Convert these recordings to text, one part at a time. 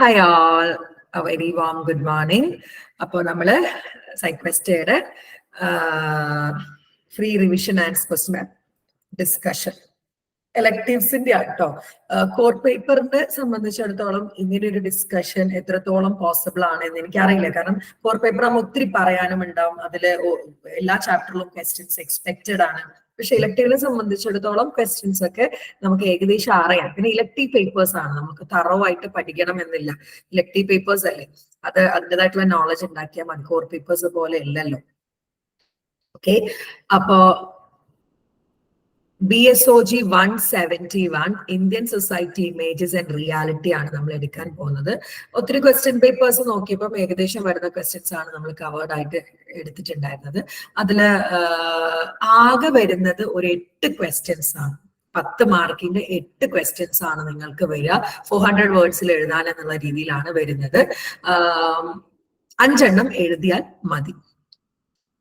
Hi all, a very warm good morning. അപ്പോൾ നമ്മള് PsyQuesta free revision and question discussion electives-ന്റെ ആട്ടോ. Core പേപ്പറിനെ സംബന്ധിച്ചിടത്തോളം ഇങ്ങനെ ഒരു ഡിസ്കഷൻ എത്രത്തോളം പോസിബിൾ ആണ് എന്ന് എനിക്കറിയില്ല. കാരണം കോർ പേപ്പർ ആകുമ്പോൾ ഒത്തിരി പറയാനും ഉണ്ടാവും, അതില് എല്ലാ ചാപ്റ്ററിലും ക്വസ്റ്റ്യൻസ് എക്സ്പെക്റ്റഡ് ആണ്. പക്ഷെ ഇലക്ടീവിനെ സംബന്ധിച്ചിടത്തോളം ക്വസ്റ്റ്യൻസ് ഒക്കെ നമുക്ക് ഏകദേശം അറിയാം. പിന്നെ ഇലക്ടീവ് പേപ്പേഴ്സ് ആണ്, നമുക്ക് തറവായിട്ട് പഠിക്കണം എന്നില്ല. ഇലക്ടീവ് പേപ്പേഴ്സ് അല്ലേ, അത് അതിൻ്റെതായിട്ടുള്ള നോളജ് ഉണ്ടാക്കിയാൽ മതി. കോർ പേപ്പേഴ്സ് പോലെ അല്ലല്ലോ. ഓക്കെ, അപ്പോ BSOG 171 Indian society images and reality ആണ് നമ്മൾ എടുക്കാൻ പോകുന്നത്. ഒത്തിരി ക്വസ്റ്റ്യൻ പേപ്പേഴ്സ് നോക്കിയപ്പോൾ ഏകദേശം വരുന്ന ക്വസ്റ്റ്യൻസ് ആണ് നമ്മൾ കവേർഡ് ആയിട്ട് എടുത്തിട്ടുണ്ടായിരുന്നത്. അതില് ആകെ വരുന്നത് ഒരു 8 ക്വസ്റ്റ്യൻസ് ആണ്. 10 മാർക്കിന്റെ 8 ക്വസ്റ്റ്യൻസ് ആണ് നിങ്ങൾക്ക് വരിക. 400 വേർഡ്സിൽ എഴുതാൻ എന്നുള്ള രീതിയിലാണ് വരുന്നത്. 5 എണ്ണം എഴുതിയാൽ മതി.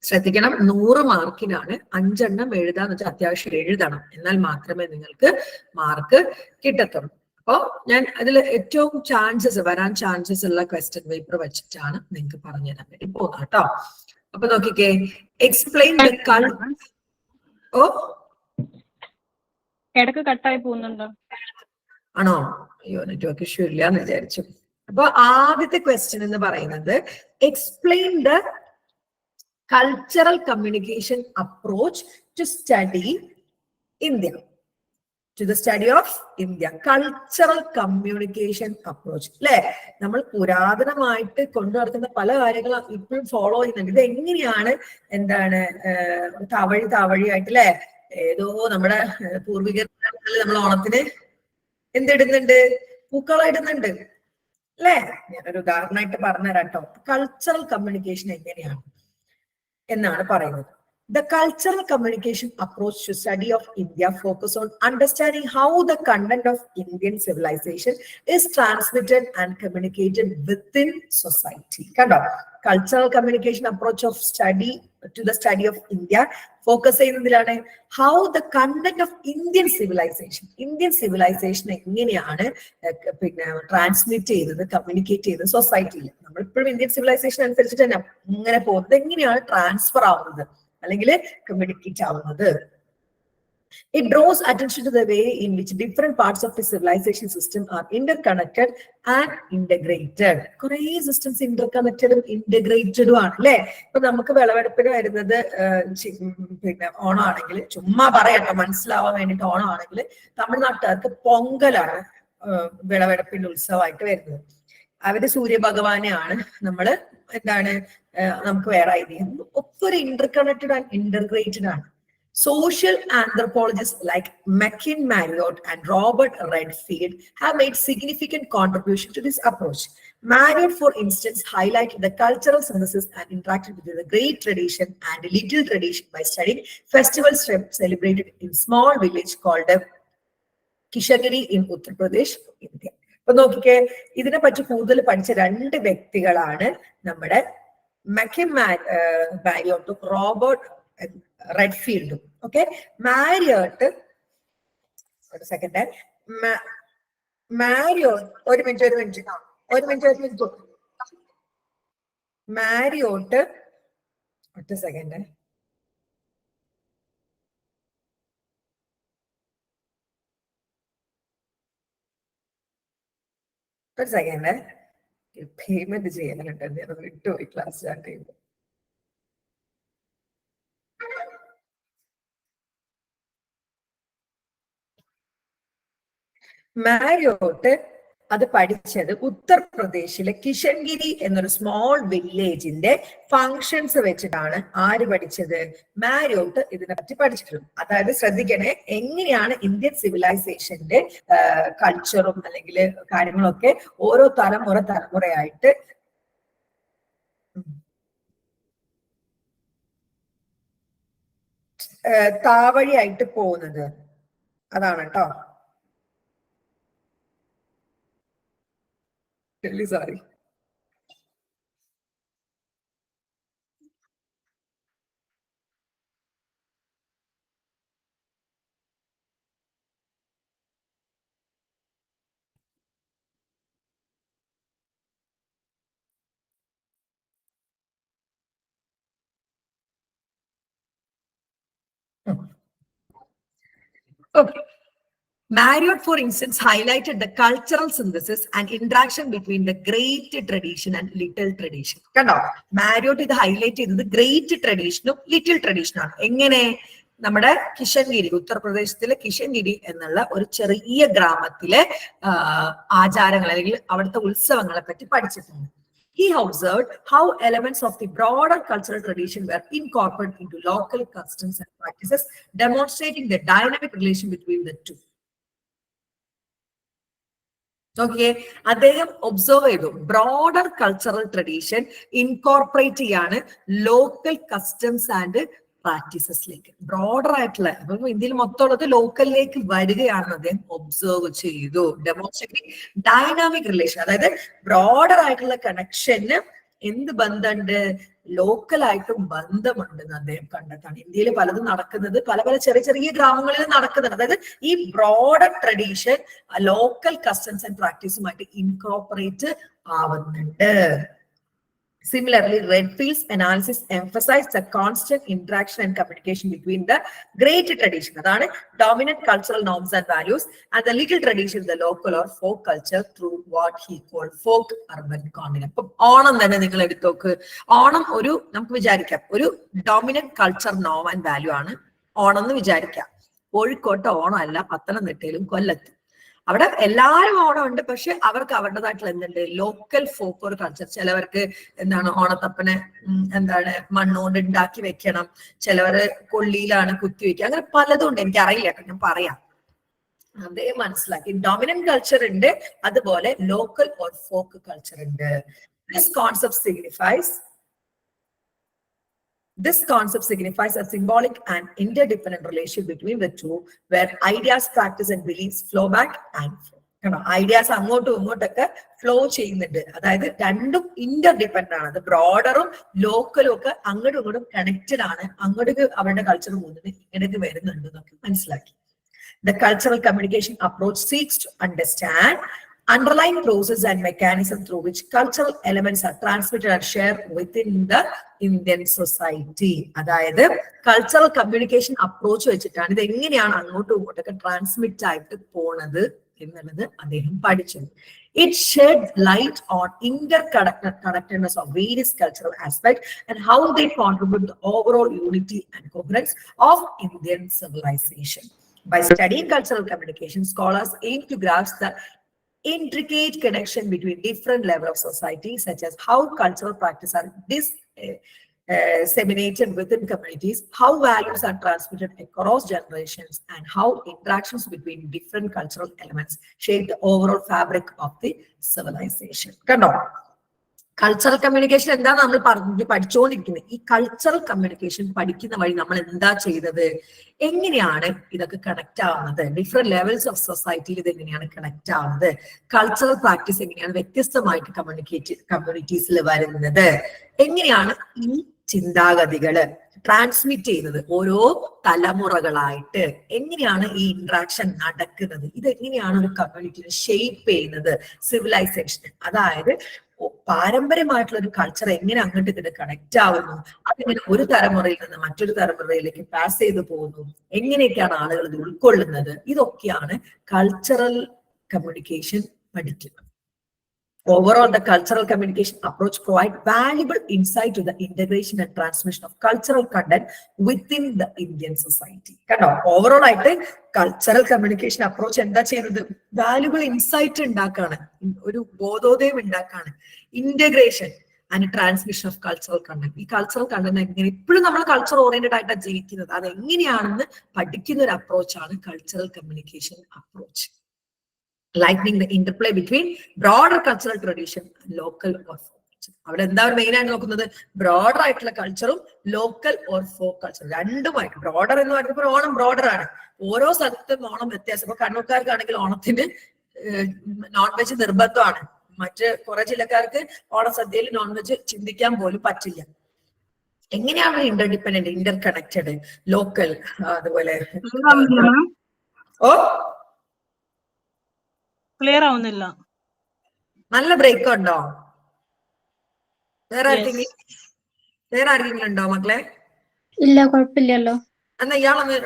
ശ്രദ്ധിക്കണം, 100 മാർക്കിനാണ് 5 എണ്ണം എഴുതാന്ന് വെച്ചാൽ അത്യാവശ്യം എഴുതണം, എന്നാൽ മാത്രമേ നിങ്ങൾക്ക് മാർക്ക് കിട്ടത്തുള്ളൂ. അപ്പോ ഞാൻ അതിൽ ഏറ്റവും വരാൻ ചാൻസസ് ഉള്ള ക്വസ്റ്റ്യൻ പേപ്പർ വെച്ചിട്ടാണ് നിങ്ങൾക്ക് പറഞ്ഞു തരാൻ വേണ്ടി പോകുന്നത് കേട്ടോ. അപ്പൊ നോക്കിക്കേ, എക്സ്പ്ലെയിൻ ഇടക്ക് കട്ടായി പോകുന്നുണ്ടോ? ആണോ? അയ്യോ, നെറ്റ്വർക്ക് ഇഷ്യൂ ഇല്ല എന്ന് വിചാരിച്ചു. അപ്പൊ ആദ്യത്തെ ക്വസ്റ്റ്യൻ എന്ന് പറയുന്നത് explain the cultural communication approach to study India. To the study of India. Cultural communication approach. അല്ലെ, നമ്മൾ പുരാതനമായിട്ട് കൊണ്ടുനടത്തുന്ന പല കാര്യങ്ങളും ഇപ്പോഴും ഫോളോ ചെയ്യുന്നുണ്ട്. ഇത് എങ്ങനെയാണ് താവഴിയായിട്ട് അല്ലെ, ഏതോ നമ്മുടെ പൂർവികർ നമ്മൾ ഓണത്തിന് എന്തിടുന്നുണ്ട്, പൂക്കളിടുന്നുണ്ട് അല്ലെ. ഞാനൊരു ഉദാഹരണമായിട്ട് പറഞ്ഞുതരാം കേട്ടോ. കൾച്ചറൽ കമ്മ്യൂണിക്കേഷൻ എങ്ങനെയാണ് എന്നാണ് പറയുന്നത്. The cultural communication approach to study of India focus on understanding how the content of Indian civilization is transmitted and communicated within society. കണ്ടോ, cultural communication approach of study to the study of India focus ചെയ്യുന്നതിലാണ് how the content of Indian civilization എങ്ങനെയാണ് പിന്നെ transmit ചെയ്തത്, communicate ചെയ്തത് സൊസൈറ്റിയിൽ. നമ്മളിപ്പോഴും Indian civilisation അനുസരിച്ചിട്ട് തന്നെ ഇങ്ങനെ പോകുന്നത്, എങ്ങനെയാണ് ട്രാൻസ്ഫർ ആവുന്നത് അല്ലെങ്കിൽ കമ്മ്യൂണിക്കേറ്റ് ആവുന്നത്. It draws attention to the way in which different parts of the civilization system are interconnected and integrated. കുറേ സിസ്റ്റംസ് ഇന്റർകണക്റ്റഡും ഇന്റഗ്രേറ്റഡും ആണ് അല്ലെ. ഇപ്പൊ നമുക്ക് വിളവെടുപ്പിന് വരുന്നത് പിന്നെ ഓണമാണെങ്കിൽ, ചുമ്മാ പറയട്ടോ മനസ്സിലാവാൻ വേണ്ടിട്ട്, ഓണമാണെങ്കിൽ തമിഴ്നാട്ടുകാർക്ക് പൊങ്കലാണ് വിളവെടുപ്പിന്റെ ഉത്സവമായിട്ട് വരുന്നത്. അവര് സൂര്യഭഗവാനെയാണ് നമ്മള് നമുക്ക് വേറെ ഐഡിയ. ഒക്കെ ഒരു ഇന്റർകണക്റ്റഡ് ആൻഡ് ഇന്റർഗ്രേറ്റഡ് ആണ്. Social anthropologists like McKin Marriott and Robert Redfield have made significant contribution to this approach. Marriott, for instance, highlighted the cultural synthesis and interacted with the great tradition and little tradition by studying festivals celebrated in small village called Kozhikkod in Uttar Pradesh, India. അപ്പൊ നോക്കിക്കേ, ഇതിനെ പറ്റി കൂടുതൽ പഠിച്ച 2 വ്യക്തികളാണ് നമ്മുടെ McKin Marriotട്ടും Robert റെഡ്ഫീൽഡും. Okay, Marriott ഒരു minute, Marriott ഒറ്റ സെക്കൻഡ്. ഒരു സെക്കൻഡ്, പേയ്മെന്റ് ചെയ്യാനുണ്ട്, വിട്ടുപോയി ക്ലാസ് സ്റ്റാർട്ട് ചെയ്യുമ്പോൾ. മാരിയോട്ട് അത് പഠിച്ചത് ഉത്തർപ്രദേശിലെ കിഷൻഗിരി എന്നൊരു സ്മോൾ വില്ലേജിന്റെ ഫങ്ഷൻസ് വെച്ചിട്ടാണ്. ആര് പഠിച്ചത്? മാരിയോട്ട് ഇതിനെ പറ്റി പഠിച്ചിട്ടുണ്ട്. അതായത് ശ്രദ്ധിക്കണേ, എങ്ങനെയാണ് ഇന്ത്യൻ സിവിലൈസേഷന്റെ കൾച്ചറും അല്ലെങ്കിൽ കാര്യങ്ങളൊക്കെ ഓരോ തലമുറയായിട്ട് താവഴിയായിട്ട് പോകുന്നത്. അതാണ് കേട്ടോ. Sorry. Okay. Marriott, for instance, highlighted the cultural synthesis and interaction between the great tradition and little tradition. Kando, Marriott is highlighted the great tradition of little tradition. Engane, നമ്മുടെ കിഷൻഗിരി, ഉത്തർപ്രദേശത്തിലെ കിഷൻഗിരി എന്നുള്ള ഒരു ചെറിയ ഗ്രാമത്തിലെ ആചാരങ്ങൾ അല്ലെങ്കിൽ അവിടുത്തെ ഉത്സവങ്ങളെ പറ്റി പഠിച്ചിട്ടുണ്ട്. He observed how elements of the broader cultural tradition were incorporated into local customs and practices, demonstrating the dynamic relation between the two. Okay, അദ്ദേഹം ഒബ്സർവ് ചെയ്തു ബ്രോഡർ കൾച്ചറൽ ട്രഡീഷൻ ഇൻകോർപ്പറേറ്റ് ചെയ്യാണ് ലോക്കൽ കസ്റ്റംസ് ആൻഡ് പ്രാക്ടീസസിലേക്ക്. ബ്രോഡർ ആയിട്ടുള്ള ഇന്ത്യയിൽ മൊത്തമുള്ളത് ലോക്കലിലേക്ക് വരികയാണെന്ന് അദ്ദേഹം observe ചെയ്തു. Demonstrating dynamic relation, അതായത് broader ആയിട്ടുള്ള കണക്ഷന് എന്ത് ബന്ധമുണ്ട്, ലോക്കലായിട്ടും ബന്ധമുണ്ടെന്ന് അദ്ദേഹം കണ്ടെത്താണ്. ഇന്ത്യയിൽ പലതും നടക്കുന്നത് പല പല ചെറിയ ചെറിയ ഗ്രാമങ്ങളിൽ നടക്കുന്നുണ്ട്. അതായത് ഈ broader tradition local customs and പ്രാക്ടീസുമായിട്ട് ഇൻകോർപ്പറേറ്റ് ആവുന്നുണ്ട്. Similarly, Redfield's analysis emphasized the constant interaction and communication between the great tradition, that is, dominant cultural norms and values, and the little tradition, the local or folk culture, through what he called folk urban continent. Onam thane ningal eduthoku. Onam oru namukku vicharikam oru dominant culture norm and value aanu Onam ennu vicharikam. Kozhikkode Onam alla Pathanamthittilum Kollathum. അവിടെ എല്ലാവരും ഓണം ഉണ്ട്, പക്ഷെ അവർക്ക് അവരുടേതായിട്ടുള്ള എന്തുണ്ട്, local folk culture. ചിലവർക്ക് എന്താണ് ഓണത്തപ്പനെ എന്താണ് മണ്ണുകൊണ്ട് ഉണ്ടാക്കി വെക്കണം, ചിലവര് കൊള്ളിയിലാണ് കുത്തി വെക്കുക, അങ്ങനെ പലതും ഉണ്ട്. എനിക്ക് അറിയില്ല കേട്ടോ, ഞാൻ പറയാം. അതേ മനസ്സിലാക്കി. ഡോമിനന്റ് കൾച്ചർ ഉണ്ട്, അതുപോലെ ലോക്കൽ ഓർ ഫോക്ക് കൾച്ചർ ഉണ്ട്. This concept signifies This concept signifies a symbolic and interdependent relationship between the two, where ideas, practice, and beliefs flow back and forth. Ideas അങ്ങോട്ടും ഇങ്ങോട്ടൊക്കെ ഫ്ലോ ചെയ്യുന്നുണ്ട്. അതായത് രണ്ടും ഇന്റർഡിപെൻഡന്റ് ആണ്. അത് ബ്രോഡറും ലോക്കലും ഒക്കെ അങ്ങോട്ടും ഇങ്ങോട്ടും കണക്റ്റഡ് ആണ്. അങ്ങോട്ടേക്ക് അവരുടെ കൾച്ചർ പോകുന്നത് ഇങ്ങോട്ടേക്ക് വരുന്നുണ്ട് എന്നൊക്കെ മനസ്സിലാക്കി. The cultural communication approach seeks to understand underlying process and mechanism through which cultural elements are transmitted and shared within the Indian society. അതായത് കൾച്ചറൽ കമ്മ്യൂണിക്കേഷൻ അപ്രോച്ച് വെച്ചിട്ടാണ് ഇത് എങ്ങനെയാണ് അങ്ങോട്ടും ഇങ്ങോട്ടൊക്കെ ട്രാൻസ്മിറ്റ് ആയിട്ട് പോണത് എന്നുള്ളത് അദ്ദേഹം പഠിച്ചു. It shed light on interconnectedness of various cultural aspects and how they contribute to the overall unity and coherence of Indian civilization. By studying cultural communication, scholars aim to grasp the intricate connection between different levels of society, such as how cultural practices are disseminated within communities, how values are transmitted across generations, and how interactions between different cultural elements shape the overall fabric of the civilization. Kando, cultural communication എന്താണ് നമ്മൾ പഠിച്ചുകൊണ്ടിരിക്കുന്നത്. ഈ cultural communication പഠിക്കുന്ന വഴി നമ്മൾ എന്താ ചെയ്തത്, എങ്ങനെയാണ് ഇതൊക്കെ കണക്ട് ആവുന്നത്, ഡിഫറെന്റ് ലെവൽസ് ഓഫ് സൊസൈറ്റിയിൽ ഇത് എങ്ങനെയാണ് കണക്ട് ആവുന്നത്, കൾച്ചറൽ പ്രാക്ടീസ് എങ്ങനെയാണ് വ്യത്യസ്തമായിട്ട് കമ്മ്യൂണിറ്റീസിൽ വരുന്നത്, എങ്ങനെയാണ് ഈ ചിന്താഗതികള് ട്രാൻസ്മിറ്റ് ചെയ്യുന്നത് ഓരോ തലമുറകളായിട്ട്, എങ്ങനെയാണ് ഈ ഇന്ററാക്ഷൻ നടക്കുന്നത്, ഇതെങ്ങനെയാണ് ഒരു കമ്മ്യൂണിറ്റിനെ ഷേപ്പ് ചെയ്യുന്നത്, സിവിലൈസേഷൻ. അതായത് പാരമ്പര്യമായിട്ടുള്ള ഒരു കൾച്ചർ എങ്ങനെ അങ്ങോട്ട് ഇങ്ങോട്ട് കണക്ട് ആവുന്നു, അതിങ്ങനെ ഒരു തലമുറയിൽ നിന്ന് മറ്റൊരു തലമുറയിലേക്ക് പാസ് ചെയ്തു പോകുന്നു, എങ്ങനെയൊക്കെയാണ് ആളുകൾ ഇത് ഉൾക്കൊള്ളുന്നത്, ഇതൊക്കെയാണ് കൾച്ചറൽ കമ്മ്യൂണിക്കേഷൻ പഠിക്കുന്നത്. Overall, the cultural communication approach provides valuable insight to the integration and transmission of cultural content within the Indian society. Kando, overall ആയിട്ട് കൾച്ചറൽ കമ്മ്യൂണിക്കേഷൻ അപ്രോച്ച് എന്താ ചെയ്യുന്നത്, വാല്യുബിൾ ഇൻസൈറ്റ് ഉണ്ടാക്കാണ്, ഒരു ബോധോദയം ഉണ്ടാക്കാണ്, integration and transmission of cultural content. ഈ cultural content എങ്ങനെ, ഇപ്പോഴും നമ്മൾ കൾച്ചർ ഓറിയന്റഡ് ആയിട്ടാണ് ജീവിക്കുന്നത്, അതെങ്ങനെയാണെന്ന് പഠിക്കുന്ന ഒരു അപ്രോച്ചാണ് cultural communication approach. Lightening the interplay between broader cultural tradition and local or folk culture. അവിടെ എന്താ മെയിൻ ആയിട്ട് നോക്കുന്നത്, ബ്രോഡർ ആയിട്ടുള്ള കൾച്ചറും ലോക്കൽ ഓർ ഫോക്ക് കൾച്ചർ രണ്ടുമായിട്ട്. ബ്രോഡർ എന്ന് പറയുമ്പോൾ ഓണം ബ്രോഡർ ആണ്, ഓരോ സ്ഥലത്തും ഓണം വ്യത്യാസം. ഇപ്പൊ കണ്ണൂർക്കാർക്കാണെങ്കിൽ ഓണത്തിന് നോൺ വെജ് നിർബന്ധമാണ്, മറ്റ് കുറെ ജില്ലക്കാർക്ക് ഓണസദ്യയിൽ നോൺ വെജ് ചിന്തിക്കാൻ പോലും പറ്റില്ല. എങ്ങനെയാണ് ഇന്റർഡിപെൻഡന്റ്, ഇന്റർ കണക്റ്റഡ്, ലോക്കൽ, അതുപോലെ ക്ലിയർ ആവുന്നില്ല, നല്ല ബ്രേക്ക് ഉണ്ടോ? വേറെ ആരെങ്കിലും ഉണ്ടോ മക്കളെ? ഇല്ല, കുഴപ്പമില്ലല്ലോ. എന്നാ ഇയാളൊന്ന്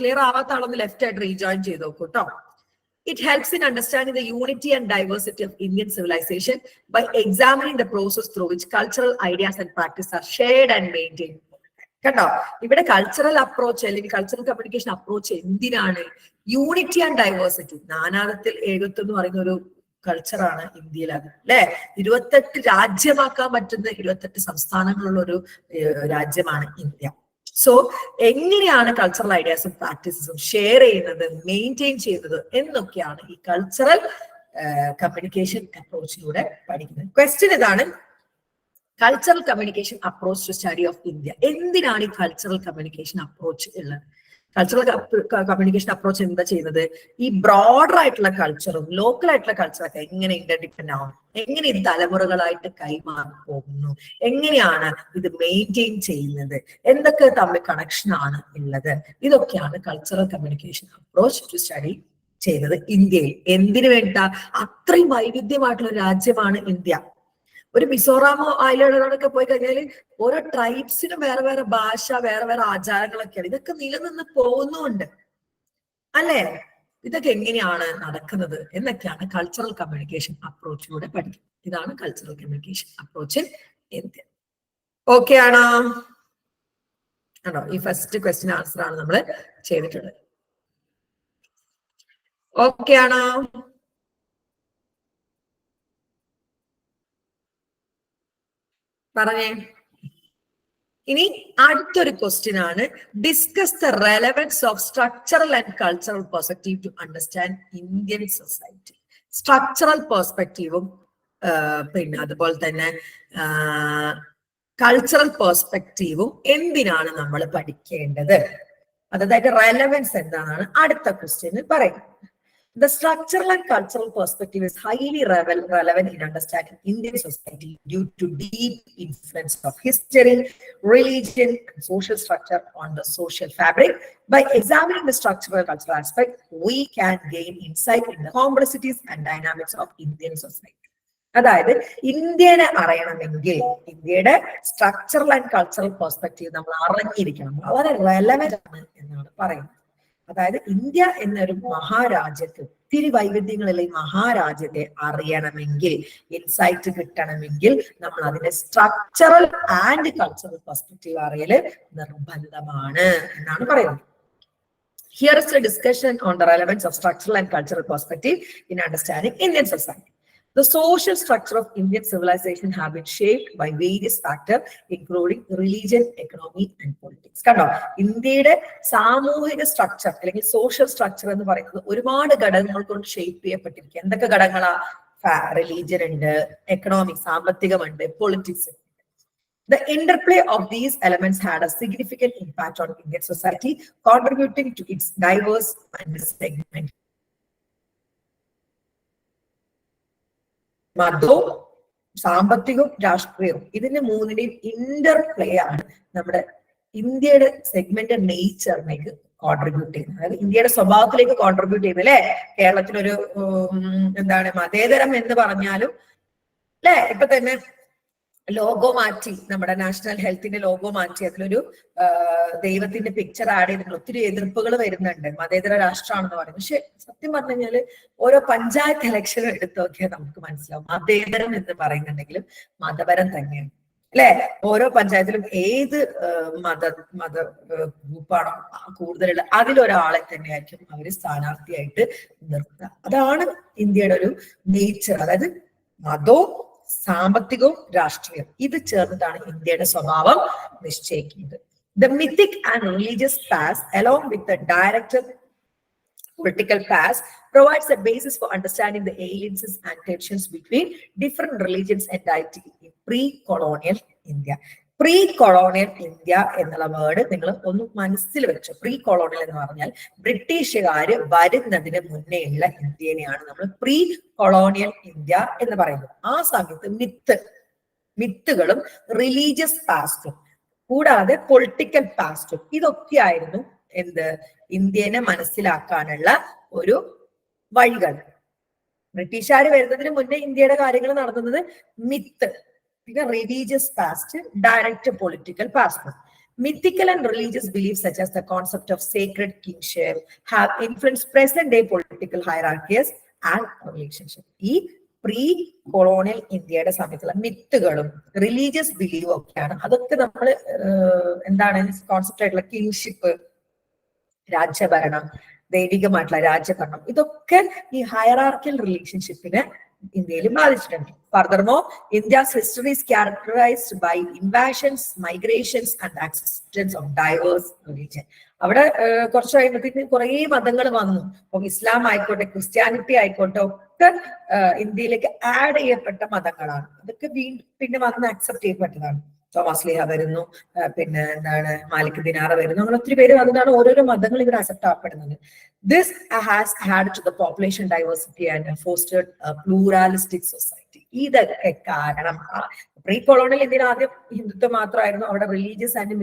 ക്ലിയർ ആവാത്ത ആളൊന്ന് ലെഫ്റ്റ് ആയിട്ട് റീജോയിൻ ചെയ്ത് നോക്കൂ കേട്ടോ. It helps in understanding the unity and diversity of Indian civilization by examining the process through which cultural ideas and practices are shared and maintained. കണ്ടോ, ഇവിടെ കൾച്ചറൽ അപ്രോച്ച് അല്ലെങ്കിൽ കൾച്ചറൽ കമ്മ്യൂണിക്കേഷൻ അപ്രോച്ച് എന്തിനാണ്? Unity and diversity, നാനാത്വത്തിൽ ഏകത്വം എന്ന് പറയുന്ന ഒരു കൾച്ചറാണ് ഇന്ത്യയിൽ. അത് അല്ലെ 28 രാജ്യമാക്കാൻ പറ്റുന്ന 28 സംസ്ഥാനങ്ങളുള്ള ഒരു രാജ്യമാണ് ഇന്ത്യ. സോ എങ്ങനെയാണ് കൾച്ചറൽ ഐഡിയാസും പ്രാക്ടീസസും ഷെയർ ചെയ്യുന്നത്, മെയിൻറ്റെയിൻ ചെയ്യുന്നത് എന്നൊക്കെയാണ് ഈ കൾച്ചറൽ കമ്മ്യൂണിക്കേഷൻ അപ്രോച്ചിലൂടെ പഠിക്കുന്നത്. ക്വസ്റ്റ്യൻ ഇതാണ്, cultural communication approach to study of India. എന്തിനാണ് ഈ കൾച്ചറൽ കമ്മ്യൂണിക്കേഷൻ അപ്രോച്ച് ഉള്ളത്? കൾച്ചറൽ കമ്മ്യൂണിക്കേഷൻ അപ്രോച്ച് എന്താ ചെയ്യുന്നത്? ഈ ബ്രോഡർ ആയിട്ടുള്ള കൾച്ചറും ലോക്കൽ ആയിട്ടുള്ള കൾച്ചറൊക്കെ എങ്ങനെ ഇന്റർഡിപ്പെൻഡ് ആവും, എങ്ങനെ ഇത് തലമുറകളായിട്ട് കൈമാറി പോകുന്നു, എങ്ങനെയാണ് ഇത് മെയിൻറ്റെയിൻ ചെയ്യുന്നത്, എന്തൊക്കെ തമ്മിൽ കണക്ഷൻ ആണ് ഉള്ളത്, ഇതൊക്കെയാണ് cultural communication approach to study ചെയ്തത് ഇന്ത്യയിൽ. എന്തിനു വേണ്ട? അത്രയും വൈവിധ്യമായിട്ടുള്ള ഒരു രാജ്യമാണ് ഇന്ത്യ. ഒരു മിസോറാമോ ഐലൻഡുകളൊക്കെ പോയി കഴിഞ്ഞാൽ ഓരോ ട്രൈബ്സിനും വേറെ വേറെ ഭാഷ, വേറെ വേറെ ആചാരങ്ങളൊക്കെയാണ്. ഇതൊക്കെ നിലനിന്ന് പോകുന്നുണ്ട് അല്ലെ? ഇതൊക്കെ എങ്ങനെയാണ് നടക്കുന്നത് എന്നൊക്കെയാണ് കൾച്ചറൽ കമ്മ്യൂണിക്കേഷൻ അപ്രോച്ചിലൂടെ പഠിക്കുന്നത്. ഇതാണ് cultural communication approach in India. Okay ആണോ? ആണോ? ഈ ഫസ്റ്റ് ക്വസ്റ്റ്യൻ ആൻസർ ആണ് നമ്മൾ ചെയ്തിട്ടുള്ളത്. ഓക്കെ ആണോ? പറഞ്ഞേ. ഇനി അടുത്തൊരു ക്വസ്റ്റ്യൻ ആണ്, discuss the relevance of structural and cultural perspective to understand Indian society. Structural പെർസ്പെക്റ്റീവും പിന്നെ അതുപോലെ തന്നെ കൾച്ചറൽ പെർസ്പെക്റ്റീവും എന്തിനാണ് നമ്മൾ പഠിക്കേണ്ടത്, അതായത് റെലവൻസ് എന്താണെന്നാണ് അടുത്ത ക്വസ്റ്റ്യനിൽ പറയുന്നത്. The structural and cultural perspective is highly relevant in understanding Indian society due to deep influence of history, religion, and social structure on the social fabric. By examining the structural and cultural aspect, we can gain insight in the complexities and dynamics of Indian society. അതായത് ഇന്ത്യനെ അറിയണമെങ്കിൽ ഇന്ത്യയുടെ structural and cultural perspective നമ്മൾ അറിഞ്ഞിരിക്കണം. വളരെ relevant ആണ് എന്നാണ് പറയുന്നത്. അതായത് ഇന്ത്യ എന്നൊരു മഹാരാജ്യത്ത് ഒത്തിരി വൈവിധ്യങ്ങളുള്ള ഈ മഹാരാജ്യത്തെ അറിയണമെങ്കിൽ, ഇൻസൈറ്റ് കിട്ടണമെങ്കിൽ നമ്മൾ അതിന്റെ സ്ട്രക്ചറൽ ആൻഡ് കൾച്ചറൽ പെർസ്പെക്റ്റീവ് അറിയല് നിർബന്ധമാണ് എന്നാണ് പറയുന്നത്. Here is a discussion on the relevance of structural and cultural perspective in understanding Indian society. The social structure of Indian civilization have been shaped by various factors, including religion, economy, and politics. കണ്ടോ, ഇന്ത്യയുടെ സാമൂഹിക structure അല്ലെങ്കിൽ social structure എന്ന് പറയുന്നത് ഒരുപാട് ഘടകങ്ങൾ കൊണ്ട് shape ചെയ്യപ്പെട്ടിരിക്കുക. എന്തൊക്കെ ഘടകങ്ങളാ? റിലീജിയൻ ഉണ്ട്, എക്കണോമി സാമ്പത്തികമുണ്ട്, politics. The interplay of these elements had a significant impact on Indian society, contributing to its diverse and segment. മതവും സാമ്പത്തികവും രാഷ്ട്രീയവും ഇതിന്റെ മൂന്നിന്റെയും ഇന്റർപ്ലേ ആണ് നമ്മുടെ ഇന്ത്യയുടെ സെഗ്മെന്റ് നേച്ചറിലേക്ക് കോൺട്രിബ്യൂട്ട് ചെയ്യുന്നത്. അതായത് ഇന്ത്യയുടെ സ്വഭാവത്തിലേക്ക് കോൺട്രിബ്യൂട്ട് ചെയ്യുന്നത് അല്ലെ. കേരളത്തിലൊരു എന്താണ് മതേതരം എന്ന് പറഞ്ഞാലും അല്ലെ, ഇപ്പൊ തന്നെ ലോഗോ മാറ്റി, നമ്മുടെ നാഷണൽ ഹെൽത്തിന്റെ ലോഗോ മാറ്റി അതിലൊരു ദൈവത്തിന്റെ പിക്ചർ ആഡ് ചെയ്തിട്ടുള്ള ഒത്തിരി എതിർപ്പുകൾ വരുന്നുണ്ട്. മതേതര രാഷ്ട്രമാണെന്ന് പറയുന്നത്. പക്ഷെ സത്യം പറഞ്ഞു കഴിഞ്ഞാല് ഓരോ പഞ്ചായത്ത് ഇലക്ഷനും എടുത്തു നോക്കിയാൽ നമുക്ക് മനസ്സിലാവും മതേതരം എന്ന് പറയുന്നുണ്ടെങ്കിലും മതപരം തന്നെയാണ് അല്ലെ. ഓരോ പഞ്ചായത്തിലും ഏത് മത ഗ്രൂപ്പാണോ കൂടുതലുള്ള അതിലൊരാളെ തന്നെയായിരിക്കും അവര് സ്ഥാനാർത്ഥിയായിട്ട് നിർത്തുക. അതാണ് ഇന്ത്യയുടെ ഒരു നേച്ചർ. അതായത് മതവും സാമ്പത്തികവും രാഷ്ട്രീയം ഇത് ചേർന്നിട്ടാണ് ഇന്ത്യയുടെ സ്വഭാവം നിശ്ചയിക്കുന്നത്. The mythic and religious past, along with the direct political past, provides a basis for understanding the alliances and tensions between different religions and entities in pre-colonial India. Pre colonial India എന്നുള്ള word നിങ്ങൾ ഒന്ന് മനസ്സിൽ വെച്ചു. Pre colonial എന്ന് പറഞ്ഞാൽ ബ്രിട്ടീഷുകാര് വരുന്നതിന് മുന്നേ ഉള്ള ഇന്ത്യനെയാണ് നമ്മൾ പ്രീ കൊളോണിയൽ ഇന്ത്യ എന്ന് പറയുന്നത്. ആ സമയത്ത് മിത്തുകളും റിലീജിയസ് പാസ്റ്റും കൂടാതെ പൊളിറ്റിക്കൽ പാസ്റ്റും ഇതൊക്കെയായിരുന്നു എന്ത് ഇന്ത്യനെ മനസ്സിലാക്കാനുള്ള ഒരു വഴികൾ. ബ്രിട്ടീഷുകാർ വരുന്നതിന് മുന്നേ ഇന്ത്യയുടെ കാര്യങ്ങൾ നടത്തുന്നത് മിത്ത്, പിന്നെ religious past, direct political past. Mythical and religious beliefs such as the concept of sacred kingship have influenced present-day political hierarchies and relationship. ഈ പ്രീ കൊളോണിയൽ ഇന്ത്യയുടെ സമയത്തുള്ള മിത്തുകളും റിലീജിയസ് ബിലീവും ഒക്കെയാണ്. അതൊക്കെ നമ്മൾ എന്താണ് കോൺസെപ്റ്റ് ആയിട്ടുള്ള കിങ്ഷിപ്പ്, രാജ്യഭരണം, ദൈവികമായിട്ടുള്ള രാജ്യഭരണം, ഇതൊക്കെ ഈ ഹയറാർക്കിയൽ റിലേഷൻഷിപ്പിനെ ഇന്ത്യയിൽ ബാധിച്ചിട്ടുണ്ട്. Furthermore, India's history is characterized by invasions, migrations, and acceptance of diverse religion. അവിടെ കുറച്ച് കഴിയുമ്പോഴത്തേക്ക് കുറെ മതങ്ങൾ വന്നു. അപ്പൊ ഇസ്ലാം ആയിക്കോട്ടെ, ക്രിസ്ത്യാനിറ്റി ആയിക്കോട്ടെ, ഒക്കെ ഇന്ത്യയിലേക്ക് ആഡ് ചെയ്യപ്പെട്ട മതങ്ങളാണ്. അതൊക്കെ പിന്നെ വന്ന് അക്സെപ്റ്റ് ചെയ്യപ്പെട്ടതാണ്. തോമസ് ലീഹ വരുന്നു, പിന്നെ എന്താണ് മാലിക് ദിനാറ വരുന്നു, അങ്ങനെ ഒത്തിരി പേര് വന്നിട്ടാണ് ഓരോരോ മതങ്ങൾ ഇവർ accept ആക്കപ്പെടുന്നത്. This has added to the population diversity and fostered a pluralistic society. ഇതൊക്കെ കാരണം പ്രീ കൊളോണിയൽ ഇന്ത്യയിൽ ആദ്യം ഹിന്ദുത്വം മാത്രമായിരുന്നു, അവിടെ റിലീജിയസ് ആൻഡ്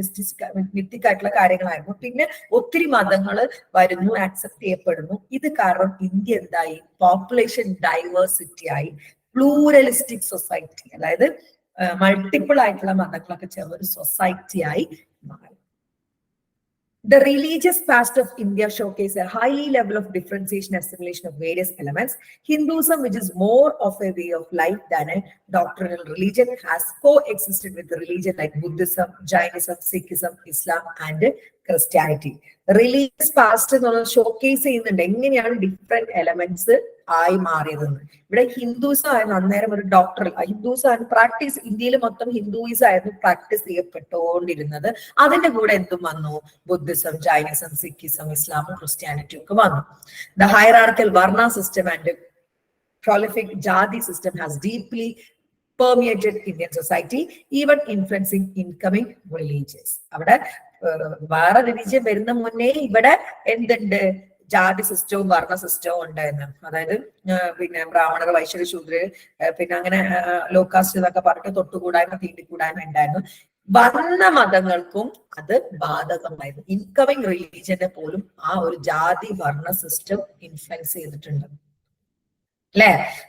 മിത്തിക് ആയിട്ടുള്ള കാര്യങ്ങളായിരുന്നു. പിന്നെ ഒത്തിരി മതങ്ങൾ വരുന്നു, ആക്സെപ്റ്റ് ചെയ്യപ്പെടുന്നു. ഇത് കാരണം ഇന്ത്യ എന്തായി? പോപ്പുലേഷൻ ഡൈവേഴ്സിറ്റി ആയി, പ്ലൂറലിസ്റ്റിക് സൊസൈറ്റി, അതായത് മൾട്ടിപ്പിൾ ആയിട്ടുള്ള മതങ്ങളൊക്കെ ചേർന്ന ഒരു സൊസൈറ്റി ആയി മാറി. The religious past of India showcases a high level of differentiation and assimilation of various elements. Hinduism, which is more of a way of life than a doctrinal religion, has coexisted with the religion like Buddhism, Jainism, Sikhism, Islam, and Christianity. Religious past എന്നുള്ളത് showcase ചെയ്യുന്നുണ്ട് എങ്ങനെയാണ് different elements ആയി മാറിയതെന്ന്. ഇവിടെ Hinduism ആയിരുന്നു അന്നേരം ഒരു doctor, Hinduism ആയിരുന്നു practice, ഇന്ത്യയിൽ മൊത്തം ഹിന്ദുയിസം ആയിരുന്നു പ്രാക്ടീസ് ചെയ്യപ്പെട്ടുകൊണ്ടിരുന്നത്. അതിന്റെ കൂടെ എന്തും വന്നു? ബുദ്ധിസം, ജൈനിസം, സിഖിസം, ഇസ്ലാമും ക്രിസ്ത്യാനിറ്റിയും ഒക്കെ വന്നു. The hierarchical Varna system and prolific Jati system has deeply permeated Indian society, even influencing incoming religions. അവിടെ വേറെ റിലീജിയൻ വരുന്ന മുന്നേ ഇവിടെ എന്തുണ്ട്? ജാതി സിസ്റ്റവും വർണ്ണ സിസ്റ്റവും ഉണ്ടായിരുന്നു. അതായത് പിന്നെ ബ്രാഹ്മണർ, വൈശ്യര്, ശൂദ്രര്, പിന്നെ അങ്ങനെ ലോ കാസ്റ്റ് എന്നൊക്കെ പറഞ്ഞിട്ട് തൊട്ടുകൂടായ്മ, തീണ്ടിക്കൂടായ്മ ഉണ്ടായിരുന്നു. വർണ്ണ മതങ്ങൾക്കും അത് ബാധകമായിരുന്നു. ഇൻകമിങ് റിലീജിയനെ പോലും ആ ഒരു ജാതി വർണ്ണ സിസ്റ്റം ഇൻഫ്ലുവൻസ് ചെയ്തിട്ടുണ്ട്.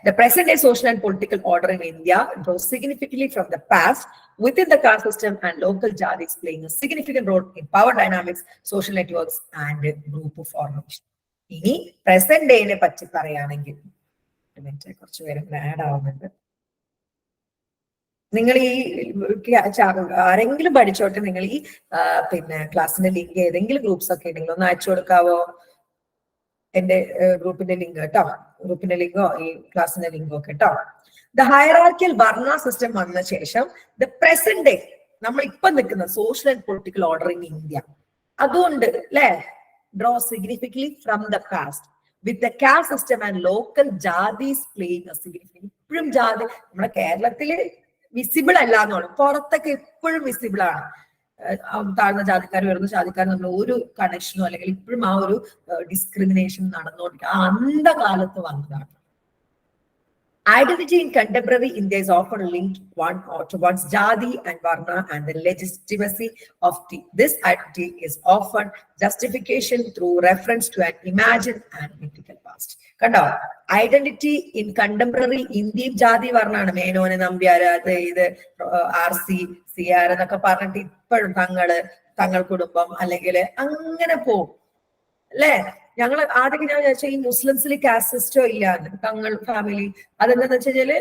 The present day social and political order in India draws significantly from the past, within the caste system and local jadis playing a significant role in power dynamics, social networks, and group formation. ഇനി present ഡേനെ പറ്റി പറയുകയാണെങ്കിൽ കുറച്ച് പേര് add ആവുന്നുണ്ട്. നിങ്ങൾ ഈ ആരെങ്കിലും പഠിച്ചോട്ടെ, നിങ്ങൾ ഈ പിന്നെ ക്ലാസ്സിന്റെ ലിങ്ക് ഏതെങ്കിലും ഗ്രൂപ്പ്സ് ഒക്കെ ഉണ്ടെങ്കിൽ ഒന്ന് അയച്ചു കൊടുക്കാവോ? എന്റെ ഗ്രൂപ്പിന്റെ ലിങ്ക് കേട്ടോ, ഗ്രൂപ്പിന്റെ ലിങ്കോ ഈ ക്ലാസ്സിന്റെ ലിങ്കോ കേട്ടോ. ദ ഹയറാർക്കിയൽ വർണ്ണ സിസ്റ്റം വന്ന ശേഷം ദ പ്രസന്റ് ഡേ നമ്മൾ ഇപ്പൊ നിൽക്കുന്ന social and political order in India, അതുകൊണ്ട് അല്ലെ draw significantly from the caste, with the caste system and local jatis playing a significant. ഇപ്പോഴും ജാതി നമ്മുടെ കേരളത്തില് വിസിബിൾ അല്ല എന്നുള്ളു, പുറത്തൊക്കെ എപ്പോഴും വിസിബിൾ ആണ്. താഴ്ന്ന ജാതിക്കാർ, ഉയർന്ന ജാതിക്കാർ നമ്മൾ ഒരു കണക്ഷനോ അല്ലെങ്കിൽ ഇപ്പോഴും ആ ഒരു ഡിസ്ക്രിമിനേഷൻ നടന്നുകൊണ്ടിരിക്കുക. ആ അന്ധകാലത്ത് വന്നതാണ്. Identity in contemporary India is often linked towards Jati and Varna, and the legitimacy of this identity is often justification through reference to an imagined and mythical past. കണ്ടോ, ഐഡന്റിറ്റി ഇൻ കണ്ടംപററി ഇന്ത്യയും ജാതി വർണ്ണാണ്. മേനോന്, നമ്പ്യാര്, ഇത് CR എന്നൊക്കെ പറഞ്ഞിട്ട് ഇപ്പോഴും തങ്ങൾ കുടുംബം അല്ലെങ്കിൽ അങ്ങനെ പോകും അല്ലേ. ഞങ്ങൾ ആദ്യം ഞാൻ വിചാരിച്ച ഈ മുസ്ലിംസിൽ കാസ്റ്റ് സിസ്റ്റം ഇല്ലാന്ന്, തങ്ങൾ ഫാമിലി. അതെന്താന്ന് വെച്ച് കഴിഞ്ഞാല്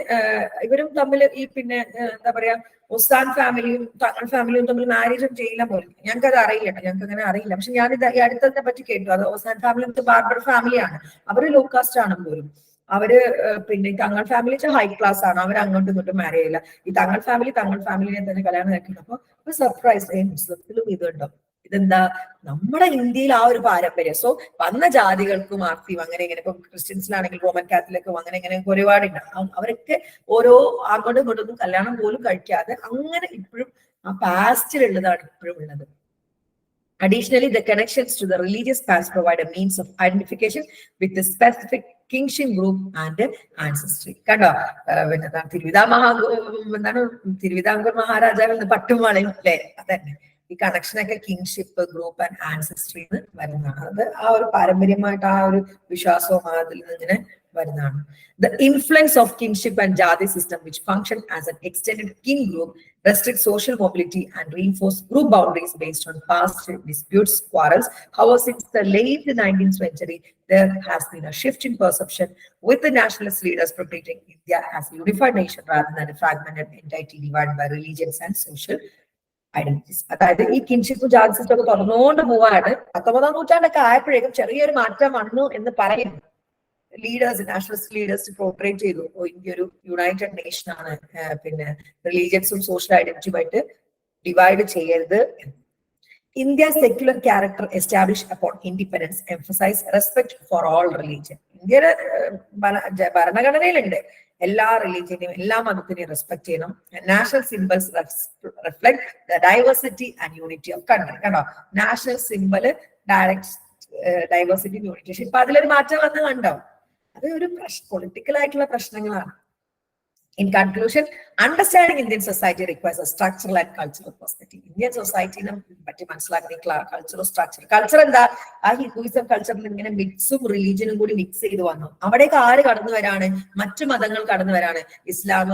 ഇവരും തമ്മിൽ ഈ പിന്നെ എന്താ പറയാ ഉസ്താൻ ഫാമിലിയും തങ്ങൾ ഫാമിലിയും തമ്മിൽ മാരേജും ചെയ്യില്ല പോലും. ഞങ്ങൾക്കത് അറിയില്ല, ഞങ്ങൾക്ക് അങ്ങനെ അറിയില്ല. പക്ഷെ ഞാനിത് ഈ അടുത്തതിനെ പറ്റി കേട്ടു. അത് ഉസ്താൻ ഫാമിലി ബാർബർ ഫാമിലിയാണ്, അവര് ലോ കാസ്റ്റ് ആണ് പോലും. അവര് പിന്നെ തങ്ങൾ ഫാമിലി ഹൈ ക്ലാസ് ആണ്, അവർ അങ്ങോട്ടും ഇങ്ങോട്ടും മാരേജ് ചെയ്യില്ല. ഈ തങ്ങൾ ഫാമിലിനെ തന്നെ കല്യാണം കഴിക്കണം. അപ്പൊ സർപ്രൈസ് മുസ്ലിംസിലും ഇതുണ്ടോ? ഇതെന്താ നമ്മുടെ ഇന്ത്യയിൽ ആ ഒരു പാരമ്പര്യം. സോ വന്ന ജാതികൾക്കും ആർത്തിയും അങ്ങനെ ഇങ്ങനെ, ഇപ്പൊ ക്രിസ്ത്യൻസിലാണെങ്കിൽ റോമൻ കാത്തലിക്കും അങ്ങനെ ഇങ്ങനെ ഒരുപാടുണ്ട്. അവരൊക്കെ ഓരോ അങ്ങോട്ടും ഇങ്ങോട്ടൊന്നും കല്യാണം പോലും കഴിക്കാതെ അങ്ങനെ ഇപ്പോഴും ആ പാസ്റ്റിലുള്ളതാണ് ഇപ്പോഴും ഉള്ളത്. Additionally, the connections to the religious past provide a means of identification with the specific kingship group and ancestry. കണ്ടോ, തിരുവിതാംകൂർ മഹാരാജാവിൽ നിന്ന് പട്ടുമാളയും അല്ലേ, അതന്നെ ഈ കണക്ഷനൊക്കെ കിങ്ഷിപ്പ്, ഗ്രൂപ്പ് ആൻഡ് ആൻസെസ്ട്രിന്ന് വരുന്നതാണ്. അത് ആ ഒരു പാരമ്പര്യമായിട്ട് ആ ഒരു വിശ്വാസവും അതിൽ നിന്ന് ഇങ്ങനെ വരുന്നതാണ്. The influence of kinship and jati system, which function as an extended kin group, restrict social mobility and reinforce group boundaries based on past disputes, quarrels. However, since the late 19th century, there has been a shift in perception, with the nationalist leaders portraying India as a unified nation rather than a fragmented entity divided by religions and social identities. അതായത് ഈ kinship ജാതി system ഒക്കെ തുറന്നുകൊണ്ട് പോവാണ്. 19ാം നൂറ്റാണ്ടൊക്കെ ആയപ്പോഴേക്കും ചെറിയൊരു മാറ്റം വന്നു എന്ന് പറയുന്നു. ലീഡേഴ്സ്, നാഷണലിസ്റ്റ് ലീഡേഴ്സ് പോർട്രേറ്റ് ചെയ്തു, ഇന്ത്യ ഒരു യുണൈറ്റഡ് നേഷൻ ആണ്, പിന്നെ റിലീജിയൻസും സോഷ്യൽ ഐഡന്റിറ്റിയുമായിട്ട് ഡിവൈഡ് ചെയ്യരുത്. India's secular character established upon independence emphasize respect for all religion. ഇന്ത്യയുടെ ഭരണഘടനയിലുണ്ട് എല്ലാ റിലീജിയനെയും എല്ലാ മതത്തിനെയും റെസ്പെക്ട് ചെയ്യണം. National symbols reflect the diversity and unity of country. കണ്ടോ, national symbol direct diversity unity. പക്ഷെ ഇപ്പൊ അതിലൊരു മാറ്റം വന്ന് കണ്ടോ, അത് ഒരു പൊളിറ്റിക്കൽ ആയിട്ടുള്ള പ്രശ്നങ്ങളാണ്. In conclusion, understanding Indian society requires a structural and cultural perspective. Indian society പറ്റി മനസ്സിലാക്കുന്ന കൾച്ചറൽ സ്ട്രക്ചർ. കൾച്ചർ എന്താ? ആ ഹിന്ദുയിസം കൾച്ചറിൽ ഇങ്ങനെ മിക്സും റിലീജിയനും കൂടി മിക്സ് ചെയ്ത് വന്നു. അവിടേക്ക് ആര് കടന്നു വരാണ്? മറ്റു മതങ്ങൾ കടന്നു വരാണ്. ഇസ്ലാം,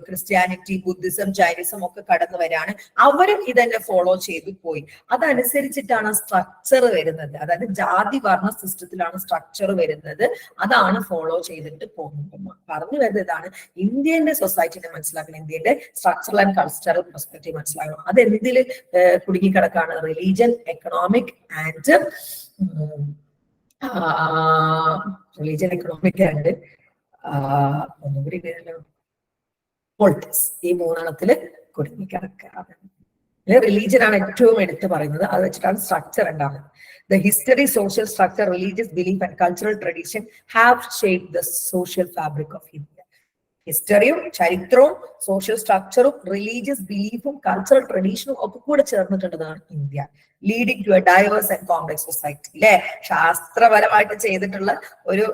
ക്രിസ്ത്യാനിറ്റി, ബുദ്ധിസം, ജൈനിസം ഒക്കെ കടന്നു വരാണ്. അവരും ഇതന്നെ ഫോളോ ചെയ്തു പോയി. അതനുസരിച്ചിട്ടാണ് സ്ട്രക്ചർ വരുന്നത്. അതായത് ജാതി വർണ്ണ സിസ്റ്റത്തിലാണ് സ്ട്രക്ചർ വരുന്നത്. അതാണ് ഫോളോ ചെയ്തിട്ട് പോകുന്നത്. പറഞ്ഞു വരുന്നത് ഇതാണ്. ഇന്ത്യന്റെ സൊസൈറ്റിനെ മനസ്സിലാക്കണം, ഇന്ത്യയുടെ സ്ട്രക്ചറൽ ആൻഡ് കൾച്ചറൽ പെർസ്പെക്റ്റീവ് മനസ്സിലാക്കണം. അത് എന്തിൽ കുടുങ്ങിക്കിടക്കാണ്? Religion, economic and religion, economic and ഒന്നുകൂടി പൊളിറ്റിക്സ്. ഈ മൂന്നെണ്ണത്തില് കുടുങ്ങിക്കിടക്കാണ്. റിലീജിയൻ ആണ് ഏറ്റവും എടുത്ത് പറയുന്നത്. അത് വെച്ചിട്ടാണ് സ്ട്രക്ചർ ഉണ്ടാകുന്നത്. The history, social structure, religious belief and cultural tradition have shaped the social fabric of India. ഹിസ്റ്ററിയും ചരിത്രവും സോഷ്യൽ സ്ട്രക്ചറും റിലീജിയസ് ബിലീഫും കൾച്ചറൽ ട്രഡീഷനും ഒക്കെ കൂടെ ചേർന്നിട്ടുള്ളതാണ് India. Leading to a diverse and complex society. അല്ലെ, ശാസ്ത്രപരമായിട്ട് ചെയ്തിട്ടുള്ള ഒരു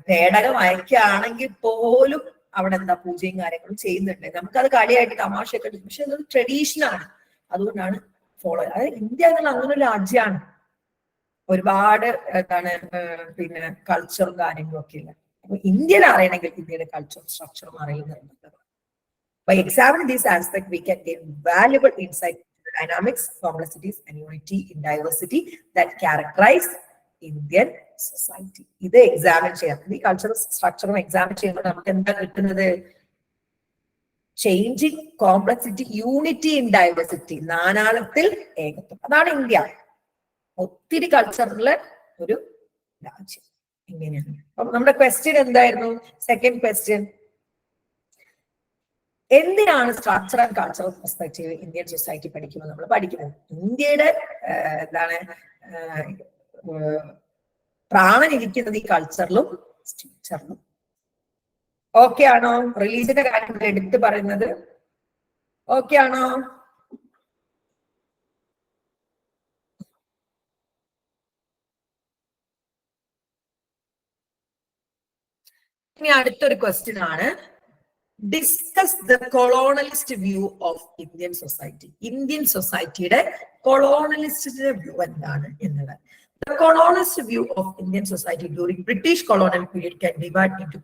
പേടകം അയക്കുകയാണെങ്കിൽ പോലും അവിടെ എന്താ പൂജയും കാര്യങ്ങളും ചെയ്യുന്നുണ്ട്. നമുക്കത് കളിയായിട്ട് തമാശയൊക്കെ എടുക്കും, പക്ഷെ അതൊരു ട്രഡീഷനാണ്. അതുകൊണ്ടാണ് ഫോളോ. അതായത് ഇന്ത്യ എന്നുള്ള അങ്ങനെ ഒരു രാജ്യമാണ്. ഒരുപാട് കൾച്ചറും കാര്യങ്ങളും ഒക്കെ ഇല്ല. അപ്പൊ ഇന്ത്യയിൽ അറിയണമെങ്കിൽ ഇന്ത്യയുടെ കൾച്ചറും സ്ട്രക്ചറും അറിയുന്നുണ്ട്. By examining these aspects, we can gain valuable insight into the dynamics, complexities, and unity in diversity that characterize Indian society. ഇത് എക്സാമിൻ ചെയ്യാം. ഈ കൾച്ചറൽ സ്ട്രക്ചറും എക്സാമിൻ ചെയ്യുമ്പോൾ നമുക്ക് എന്താ കിട്ടുന്നത്? Changing, complexity, unity in diversity, നാനാത്വത്തിൽ ഏകത്വം. അതാണ് ഇന്ത്യ. ഒത്തിരി കൾച്ചറിലെ ഒരു രാജ്യം. ഇങ്ങനെയാണ്. അപ്പൊ നമ്മുടെ ക്വസ്റ്റ്യൻ എന്തായിരുന്നു? സെക്കൻഡ് ക്വസ്റ്റ്യൻ, എന്തിനാണ് structure and cultural perspective Indian society പഠിക്കുമ്പോൾ നമ്മൾ പഠിക്കുന്നത്? ഇന്ത്യയുടെ പ്രാണൻ ഇരിക്കുന്നത് ഈ കൾച്ചറിലും സ്ട്രക്ചറിലും. ഓക്കെ ആണോ? റിലീജിയന്റെ കാര്യം എടുത്ത് പറയുന്നത് ഓക്കെ ആണോ? ഇനി അടുത്തൊരു ക്വസ്റ്റ്യൻ ആണ്, discuss the colonialist view of Indian society. Indian സൊസൈറ്റിയുടെ കൊളോണലിസ്റ്റിന്റെ വ്യൂ എന്താണ് എന്നുള്ളത്. The colonialist view of Indian society during British colonial period can divide into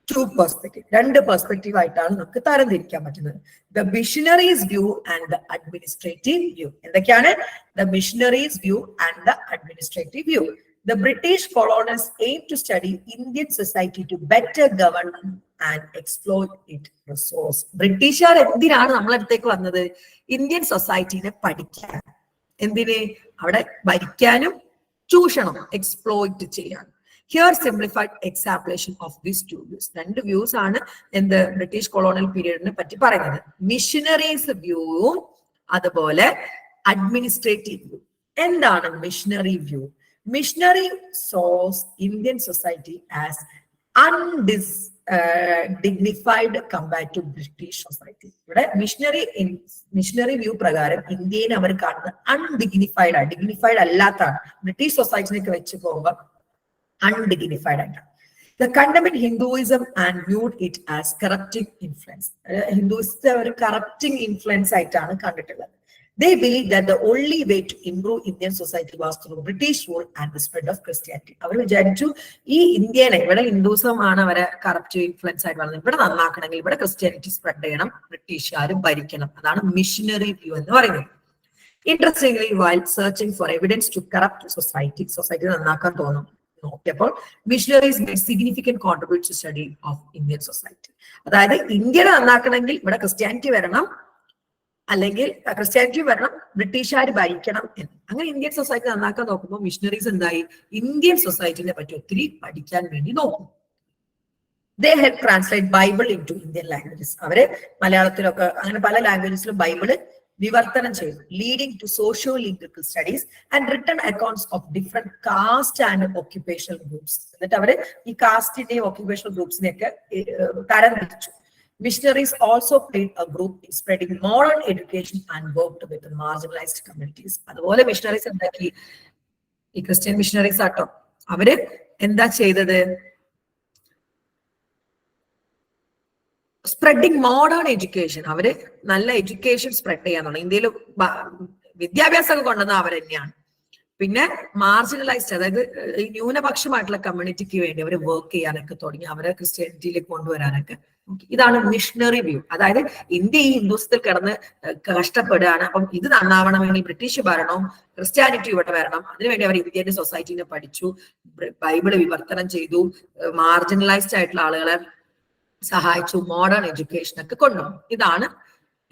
two perspectives. രണ്ട് പെർസ്പെക്റ്റീവ് ആയിട്ടാണ് നമുക്ക് തരംതിരിക്കാൻ പറ്റുന്നത്. The missionaries view and the administrative view. എന്തൊക്കെയാണ്? The missionaries view and the administrative view. The British colonists aim to study Indian society to better govern and exploit its resource. ബ്രിട്ടീഷുകാർ എന്തിനാണ് നമ്മളടുത്തേക്ക് വന്നത്? Indian സൊസൈറ്റിനെ പഠിക്കാൻ. എന്തിന്? അവിടെ ഭരിക്കാനും ചൂഷണം, എക്സ്പ്ലോയിറ്റ് ചെയ്യാൻ. Here simplified examination of these two views. രണ്ട് views ആണ് എന്ത് ബ്രിട്ടീഷ് കൊളോണിയൽ പീരീഡിനെ പറ്റി പറയുന്നത്. മിഷനറീസ് വ്യൂവും അതുപോലെ അഡ്മിനിസ്ട്രേറ്റീവ് വ്യൂ. എന്താണ് missionary view? Missionary saws Indian society as dignified compared to British society. ഇവിടെ മിഷനറി വ്യൂ പ്രകാരം ഇന്ത്യയെ അവർ കാണുന്നത് അൺഡിഗ്നിഫൈഡ് ആണ്, ഡിഗ്നിഫൈഡ് അല്ലാത്താണ്. ബ്രിട്ടീഷ് സൊസൈറ്റിനൊക്കെ വെച്ച് പോകുമ്പോൾ അൺഡിഗ്നിഫൈഡ് ആയിട്ടാണ്. The condemned Hinduism and viewed it as corrupting influence. ഹിന്ദുയിസത്തെ ഒരു കറപ്റ്റിംഗ് ഇൻഫ്ലുവൻസ് ആയിട്ടാണ് കണ്ടിട്ടുള്ളത്. They believed that the only way to improve Indian society was through British rule and the spread of Christianity. അവർ വിചാരിച്ചു ഈ ഇന്ത്യനെ, ഇവിടെ Hinduism ആണ് അവരെ corrupt influence ആയിട്ട് വന്നത്, ഇവിടെ നന്നാക്കണമെങ്കിൽ ഇവിടെ ക്രിസ്ത്യാനിറ്റി സ്പ്രെഡ് ചെയ്യണം, ബ്രിട്ടീഷുകാർ ഭരിക്കണം. അതാണ് മിഷനറി വ്യൂ എന്ന് പറയുന്നത്. Interestingly, while searching for evidence to corrupt society നന്നാക്കാൻ തോന്നും നോക്കിയപ്പോൾ missionaries made significant contributions to study of Indian society. അതായത് ഇന്ത്യനെ നന്നാക്കണമെങ്കിൽ ഇവിടെ ക്രിസ്ത്യാനിറ്റി വരണം, അല്ലെങ്കിൽ ക്രിസ്ത്യാനിറ്റി വരണം, ബ്രിട്ടീഷുകാർ ഭരിക്കണം എന്ന്. അങ്ങനെ ഇന്ത്യൻ സൊസൈറ്റി നന്നാക്കാൻ നോക്കുമ്പോൾ മിഷണറീസ് എന്തായി, ഇന്ത്യൻ സൊസൈറ്റിനെ പറ്റി ഒത്തിരി പഠിക്കാൻ വേണ്ടി നോക്കും. They help translate Bible into Indian languages. അവര് മലയാളത്തിലൊക്കെ അങ്ങനെ പല ലാംഗ്വേജസിലും ബൈബിള് വിവർത്തനം ചെയ്തു. Leading to socio legal studies and written accounts of different caste and occupational groups. എന്നിട്ട് അവര് ഈ കാസ്റ്റിന്റെയും ഓക്യുപേഷണൽ ഗ്രൂപ്പ്സിനെയൊക്കെ തരംതിരിച്ചു. Missionaries also played a group in spreading modern education and worked with the marginalized communities. അതുപോലെ മിഷണറീസ് എന്താക്കി, ഈ ക്രിസ്ത്യൻ മിഷണറീസ് ആട്ടോ, അവര് എന്താ ചെയ്തത്, സ്പ്രെഡിങ് മോഡേൺ എഡ്യൂക്കേഷൻ. അവര് നല്ല എഡ്യൂക്കേഷൻ സ്പ്രെഡ് ചെയ്യാൻ തുടങ്ങി. ഇന്ത്യയിൽ വിദ്യാഭ്യാസമൊക്കെ കൊണ്ടുവന്ന അവർ തന്നെയാണ്. പിന്നെ മാർജിനലൈസ്ഡ്, അതായത് ഈ ന്യൂനപക്ഷമായിട്ടുള്ള കമ്മ്യൂണിറ്റിക്ക് വേണ്ടി അവർ വർക്ക് ചെയ്യാനൊക്കെ തുടങ്ങി, അവരെ ക്രിസ്ത്യാനിറ്റിയിലേക്ക് കൊണ്ടുവരാനൊക്കെ. ഇതാണ് മിഷണറി വ്യൂ. അതായത് ഇന്ത്യ ഈ ഹിന്ദുത്വത്തിൽ കിടന്ന് കഷ്ടപ്പെടുകയാണ്, അപ്പം ഇത് നന്നാവണമെങ്കിൽ ബ്രിട്ടീഷ് ഭരണവും ക്രിസ്ത്യാനിറ്റി ഇവിടെ വരണം. അതിനുവേണ്ടി അവർ ഇന്ത്യൻ സൊസൈറ്റിനെ പഠിച്ചു, ബൈബിള് വിവർത്തനം ചെയ്തു, മാർജിനലൈസ്ഡ് ആയിട്ടുള്ള ആളുകളെ സഹായിച്ചു, മോഡേൺ എഡ്യൂക്കേഷൻ ഒക്കെ കൊണ്ടുവന്നു. ഇതാണ്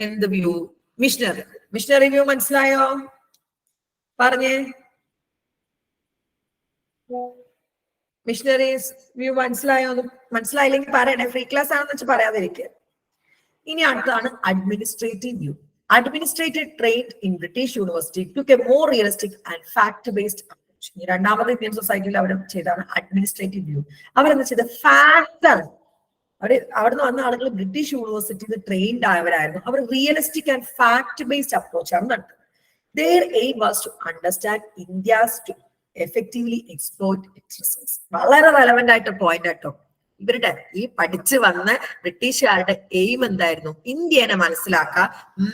എന്ത് വ്യൂ, മിഷണറി വ്യൂ. മനസ്സിലായോ? പറഞ്ഞേ. മിഷണറീസ് വ്യൂ മനസ്സിലായോ? മനസ്സിലായില്ലെങ്കിൽ പറയണേ, ഫ്രീ ക്ലാസ് ആണെന്ന് വെച്ച് പറയാതിരിക്കുക. ഇനി അടുത്താണ് administrative view. Administrated trained in British University took a more realistic and fact-based approach. ഈ രണ്ടാമത് ഇന്ത്യൻ സൊസൈറ്റിയിൽ അവർ ചെയ്താണ് അഡ്മിനിസ്ട്രേറ്റീവ് വ്യൂ. അവരെന്താ ചെയ്ത, ഫാക്ട് ആണ്. അവിടുന്ന് വന്ന ആളുകൾ ബ്രിട്ടീഷ് യൂണിവേഴ്സിറ്റിയിൽ ട്രെയിൻഡ് ആയവരായിരുന്നു. അവർ realistic and fact based approach ആണ് നടത്തുന്നത്. Their aim was to understand India's to effectively exploit its resources. വളരെ റെലവെന്റ് ആയിട്ട് പോയിന്റ് ആട്ടോ. ഇവരുടെ ഈ പഠിച്ചു വന്ന ബ്രിട്ടീഷുകാരുടെ എയിം എന്തായിരുന്നു, ഇന്ത്യനെ മനസ്സിലാക്കുക,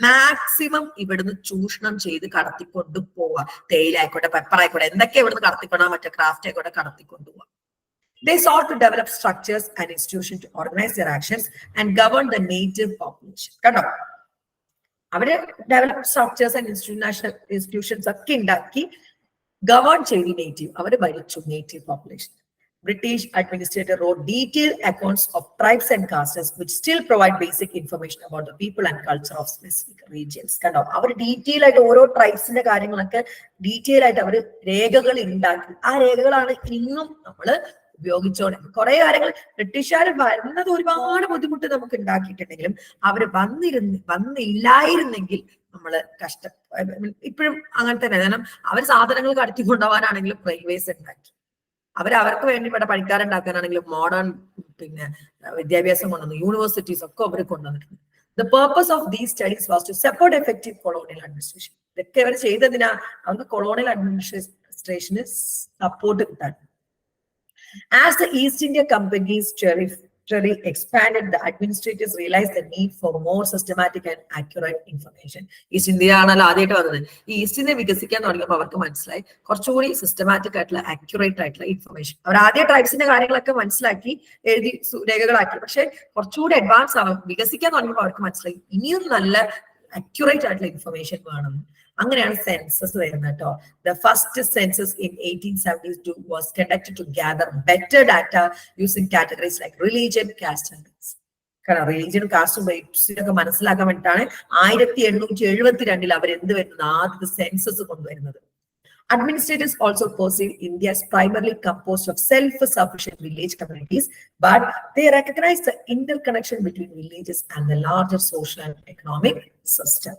മാക്സിമം ഇവിടുന്ന് ചൂഷണം ചെയ്ത് കടത്തിക്കൊണ്ട് പോവുക. തേയില ആയിക്കോട്ടെ, പെപ്പർ ആയിക്കോട്ടെ, എന്തൊക്കെ ഇവിടുന്ന് കടത്തിക്കൊണ്ടാ, മറ്റേ ക്രാഫ്റ്റ് ആയിക്കോട്ടെ, കടത്തിക്കൊണ്ടു പോവുക. They sought to develop structures and institutions to organize their actions and govern the native population. കണ്ടോ, അവര് ഡെവലപ്പ് സ്ട്രക്ചേഴ്സ് ആൻഡ് ഇൻസ്റ്റിറ്റ്യൂഷൻസ് ഒക്കെ ഉണ്ടാക്കി ഗവേൺ ചെയ്തു നേറ്റീവ്, അവര് ഭരിച്ചു native population. British administrator wrote detailed accounts of tribes and castes which still provide basic information about the people and culture of specific regions. കണ്ടോ, അവർ detail ആയിട്ട് ഓരോ ട്രൈബ്സിന്റെ കാര്യങ്ങളൊക്കെ detail ആയിട്ട് അവർ രേഖകൾ ഉണ്ടാക്കി. ആ രേഖകളാണ് ഇന്നും നമ്മള് ഉപയോഗിച്ചോളെ. കുറെ കാര്യങ്ങൾ ബ്രിട്ടീഷുകാർ വരുന്നത് ഒരുപാട് ബുദ്ധിമുട്ട് നമുക്ക് ഉണ്ടാക്കിയിട്ടുണ്ടെങ്കിലും അവർ വന്നില്ലായിരുന്നെങ്കിൽ നമ്മള് ഇപ്പോഴും അങ്ങനെ തന്നെ. കാരണം അവർ സാധനങ്ങൾ കടത്തി കൊണ്ടുപോകാനാണെങ്കിലും റെയിൽവേസ് ഉണ്ടാക്കി, അവർക്ക് വേണ്ടി ഇവിടെ പണിക്കാരുണ്ടാക്കാനാണെങ്കിലും മോഡേൺ വിദ്യാഭ്യാസം കൊണ്ടുവന്നു, യൂണിവേഴ്സിറ്റീസ് ഒക്കെ അവർ കൊണ്ടുവന്നിട്ടുണ്ട്. The purpose of these studies was to support effective colonial administration. ഇതൊക്കെ അവർ ചെയ്തതിനാ, അവർക്ക് കൊളോണിയൽ അഡ്മിനിസ്ട്രേഷന് സപ്പോർട്ട് കിട്ടാൻ. As the East India Company's territory expanded, the administrators realized the need for more systematic and accurate information. East India ആണല്ലോ ആദ്യമായിട്ട് വന്നത്. ഈ east India വികസിക്കാൻ തുടങ്ങിയപ്പോൾ അവർക്ക് മനസ്സിലായി കുറച്ചുകൂടി സിസ്റ്റമാറ്റിക് ആയിട്ടുള്ള ആക്യുറേറ്റ് ആയിട്ടുള്ള ഇൻഫർമേഷൻ. അവർ ആദ്യ ട്രൈബ്സിന്റെ കാര്യങ്ങളൊക്കെ മനസ്സിലാക്കി എഴുതി രേഖകളാക്കി, പക്ഷെ കുറച്ചുകൂടി അഡ്വാൻസ് ആവാം വികസിക്കാൻ തുടങ്ങിയപ്പോൾ അവർക്ക് മനസ്സിലായി ഇനിയും നല്ല അക്യുറേറ്റ് ആയിട്ടുള്ള ഇൻഫർമേഷൻ വേണം. അങ്ങനെയാണ് സെൻസസ് വരുന്നത് കേട്ടോ. The first census in 1872 was conducted to gather better data using categories like religion, caste and race. കാരണം റിലീജിയൻ, കാസ്റ്റും റേസും മനസ്സിലാക്കാൻ വേണ്ടിയിട്ടാണ് 1872 അവർ എന്ത് വരുന്നത്, ആദ്യത്തെ സെൻസസ് കൊണ്ടുവരുന്നത്. Administrators also perceive India as primarily composed of self-sufficient village communities, but they recognize the interconnection between villages and the larger social and economic system.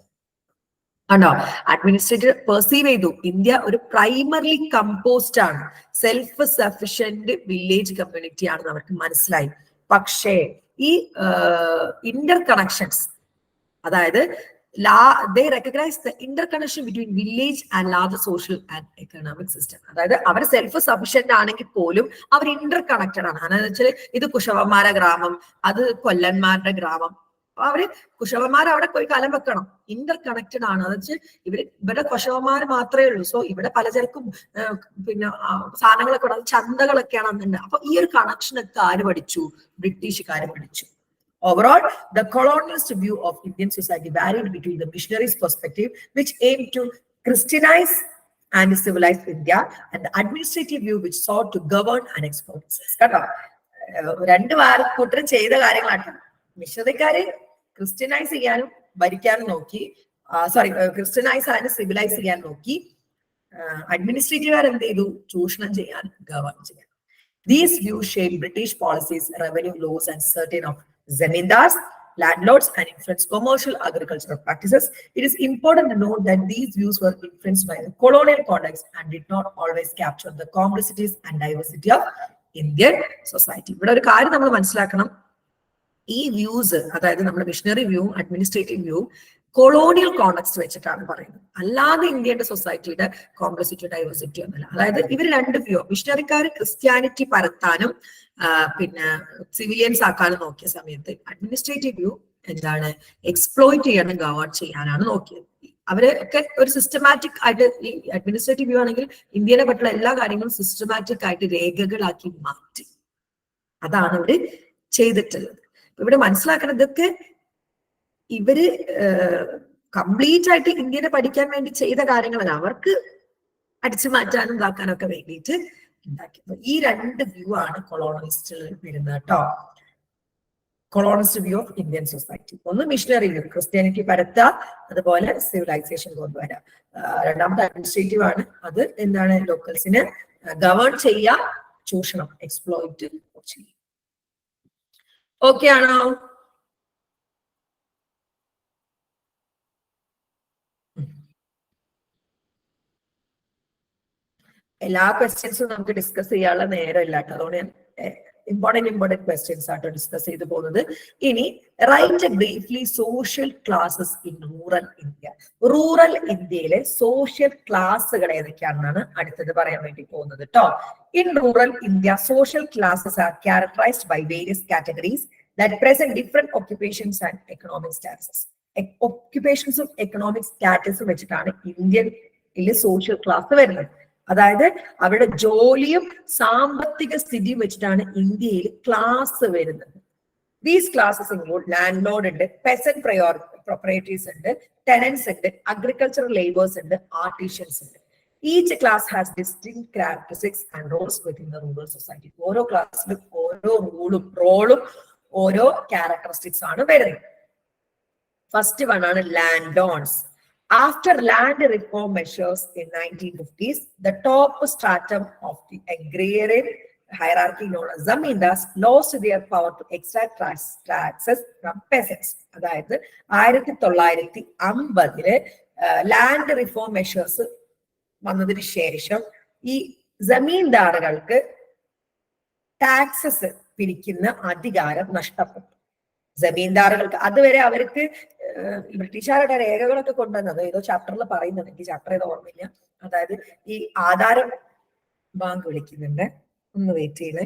ആണോ, administrator perceive ചെയ്തു India ഒരു പ്രൈമർലി കമ്പോസ്ഡ് ആണ്, self sufficient village community ആണെന്ന് അവർക്ക് മനസ്സിലായി. പക്ഷേ ഈ Inter connections, അതായത് they recognize the interconnection between village and larger social and economic system. അതായത് അവർ സെൽഫ് സഫിഷ്യന്റ് ആണെങ്കിൽ പോലും അവർ ഇന്റർ കണക്റ്റഡ് ആണ്. അതെന്ന് വെച്ചാൽ ഇത് കുശവന്മാരുടെ ഗ്രാമം, അത് കൊല്ലന്മാരുടെ ഗ്രാമം, അവര് കുശവന്മാർ അവിടെ പോയി കലം വെക്കണം. ഇന്റർ കണക്റ്റഡ് ആണ്. അത് വെച്ച് ഇവരുടെ കുശവന്മാർ മാത്രമേ ഉള്ളൂ. സോ ഇവിടെ പലചരക്കും പിന്നെ സാധനങ്ങളൊക്കെ ഉണ്ട്, ചന്തകളൊക്കെയാണ് അന്നുണ്ട്. അപ്പൊ ഈ ഒരു കണക്ഷനൊക്കെ ആര് പഠിച്ചു? ബ്രിട്ടീഷുകാർ പഠിച്ചു. Overall, the colonialist view of Indian society varied between the missionaries' perspective, which aimed to Christianize and civilize India, and the administrative view, which sought to govern and exploit. രണ്ട് കൂട്ടരും ചെയ്ത കാര്യങ്ങളാണ്. മിഷണറിക്കാര് ക്രിസ്ത്യനൈസ് ചെയ്യാനും ഭരിക്കാനും നോക്കി, ക്രിസ്ത്യനൈസ് ആൻഡ് സിവിലൈസ് ചെയ്യാൻ നോക്കി. അഡ്മിനിസ്ട്രേറ്റീവുകാർ എന്ത് ചെയ്തു? ചൂഷണം ചെയ്യാൻ, ഗവൺ ചെയ്യാൻ. These views shape British policies, revenue laws, and certain of zamindars, landlords, and influenced commercial agricultural practices. It is important to note that these views were influenced by the colonial context and did not always capture the complexities and diversity of Indian society. ഇവിടെ ഒരു കാര്യം നമ്മൾ മനസ്സിലാക്കണം. ഈ views, അതായത് നമ്മുടെ missionary view, administrative view, colonial context വെച്ചിട്ടാണ് പറയുന്നത്. അല്ലാതെ ഇന്ത്യയുടെ സൊസൈറ്റിയുടെ കോംപ്ലക്സിറ്റി, ഡൈവേഴ്സിറ്റി ഒന്നുമില്ല. അതായത് ഇവർ രണ്ട് വ്യൂ, മിഷണറിക്കാർ ക്രിസ്ത്യാനിറ്റി പരത്താനും പിന്നെ സിവിലിയൻസ് ആക്കാനും നോക്കിയ സമയത്ത് അഡ്മിനിസ്ട്രേറ്റീവ് വ്യൂ എന്താണ്? എക്സ്പ്ലോയിറ്റ് ചെയ്യാനും ഗവൺ ചെയ്യാനാണ് നോക്കിയത്. അവരൊക്കെ ഒരു സിസ്റ്റമാറ്റിക് ആയിട്ട്, ഈ അഡ്മിനിസ്ട്രേറ്റീവ് വ്യൂ ആണെങ്കിൽ ഇന്ത്യനെ പറ്റുള്ള എല്ലാ കാര്യങ്ങളും സിസ്റ്റമാറ്റിക് ആയിട്ട് രേഖകളാക്കി മാറ്റി. അതാണ് ഇവര് ചെയ്തിട്ടുള്ളത്. ഇവിടെ മനസ്സിലാക്കണം, ഇതൊക്കെ ഇവര് കംപ്ലീറ്റ് ആയിട്ട് ഇന്ത്യനെ പഠിക്കാൻ വേണ്ടി ചെയ്ത കാര്യങ്ങളല്ല, അവർക്ക് അടിച്ചു മാറ്റാനും ഇതാക്കാനും ഒക്കെ വേണ്ടിയിട്ട് ഉണ്ടാക്കിയത്. ഈ രണ്ട് വ്യൂ ആണ് കൊളോണിസ്റ്റ് വരുന്നത് കേട്ടോ. കൊളോണിസ്റ്റ് വ്യൂ ഓഫ് ഇന്ത്യൻ സൊസൈറ്റി. ഒന്ന് മിഷണറി വ്യൂ, ക്രിസ്ത്യാനിറ്റി പരത്തുക, അതുപോലെ സിവിലൈസേഷൻ കൊണ്ടുവരാം. രണ്ടാമത്തെ അഡ്മിനിസ്ട്രേറ്റീവ് ആണ്. അത് എന്താണ്? ലോക്കൽസിന് ഗവേൺ ചെയ്യുക, ചൂഷണം, എക്സ്പ്ലോയിറ്റ് ചെയ്യും. ഓക്കെ ആണോ? എല്ലാ ക്വസ്റ്റ്യൻസും നമുക്ക് ഡിസ്കസ് ചെയ്യാനുള്ള നേരമില്ല കേട്ടോ. അതുകൊണ്ട് ഞാൻ ഇമ്പോർട്ടന്റ് ക്വസ്റ്റ്യൻസ് ആട്ടോ ഡിസ്കസ് ചെയ്ത് പോകുന്നത്. ഇനി write briefly social classes in rural India. Rural ഇന്ത്യയിലെ സോഷ്യൽ ക്ലാസ്സുകൾ ഏതൊക്കെയാണെന്നാണ് അടുത്തത് പറയാൻ വേണ്ടി പോകുന്നത് കേട്ടോ. In rural India social classes are characterized by various categories that present different occupations and economic statuses. ഒക്യുപേഷൻസും എക്കണോമിക് സ്റ്റാറ്റസും വെച്ചിട്ടാണ് ഇന്ത്യയിൽ സോഷ്യൽ ക്ലാസ് വരുന്നത്. അതായത് അവരുടെ ജോലിയും സാമ്പത്തിക സ്ഥിതിയും വെച്ചിട്ടാണ് ഇന്ത്യയിൽ ക്ലാസ് വരുന്നത്. These classes include landlord ഉണ്ട്, പെസന്റ് പ്രൊപ്പറേറ്റീവ്സ് ഉണ്ട്, ടെനൻസ് ഉണ്ട്, അഗ്രികൾച്ചറൽ ലേബേഴ്സ് ഉണ്ട്, ആർട്ടിഷ്യൻസ് ഉണ്ട്. Each class has distinct characteristics and roles within the rural society. ഓരോ ക്ലാസ്സിലും ഓരോ റോളും ഓരോ ക്യാരക്ടറിസ്റ്റിക്സ് ആണ് വരുന്നത്. ഫസ്റ്റ് വൺ ആണ് landowners. After land reform measures in 1950s, the top stratum of the agrarian hierarchy known as zamindars lost their power to extract taxes from peasants. അതായത് 1950 land reform measures വന്നതിന് ശേഷം ഈ ജമീന്ദാറുകൾക്ക് taxes പിരിക്കുന്ന അധികാരം നഷ്ടപ്പെട്ടു. ജമീന്ദാറുകൾക്ക് അതുവരെ അവർക്ക് ബ്രിട്ടീഷുകാരുടെ രേഖകളൊക്കെ കൊണ്ടുവന്നത് ഏതോ ചാപ്റ്ററിൽ പറയുന്നുണ്ട്, എനിക്ക് ചാപ്റ്റർ ഏതോ ഓർമ്മയില്ല. അതായത് ഈ ആധാരം ബാങ്ക് വിളിക്കുന്നുണ്ട്, ഒന്ന് വെയിറ്റ് ചെയ്യണേ.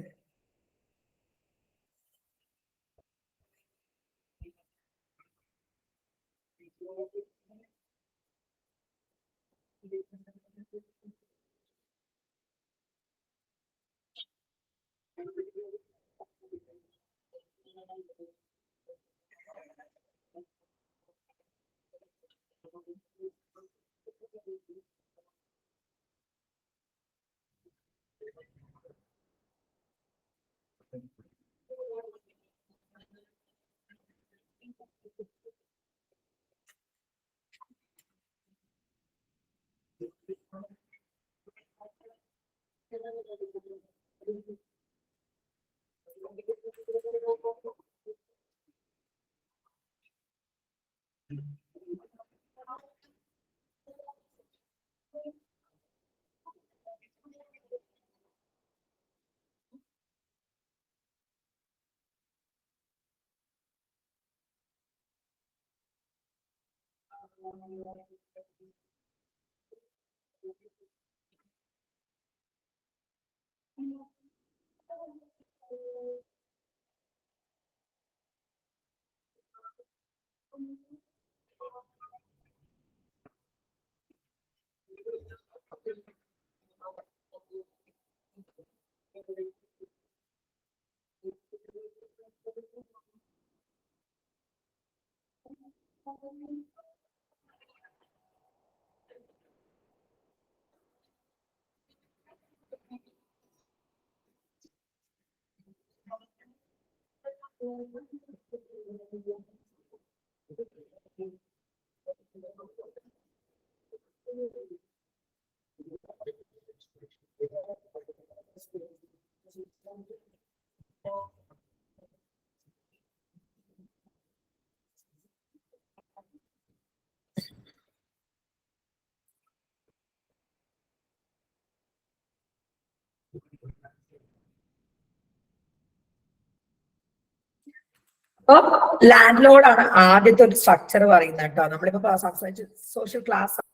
അപ്പൊ ലാൻഡ് ലോഡ് ആണ് ആദ്യത്തെ ഒരു സ്ട്രക്ചർ പറയുന്നത് കേട്ടോ. നമ്മളിപ്പോ സംസാരിച്ച സോഷ്യൽ ക്ലാസ്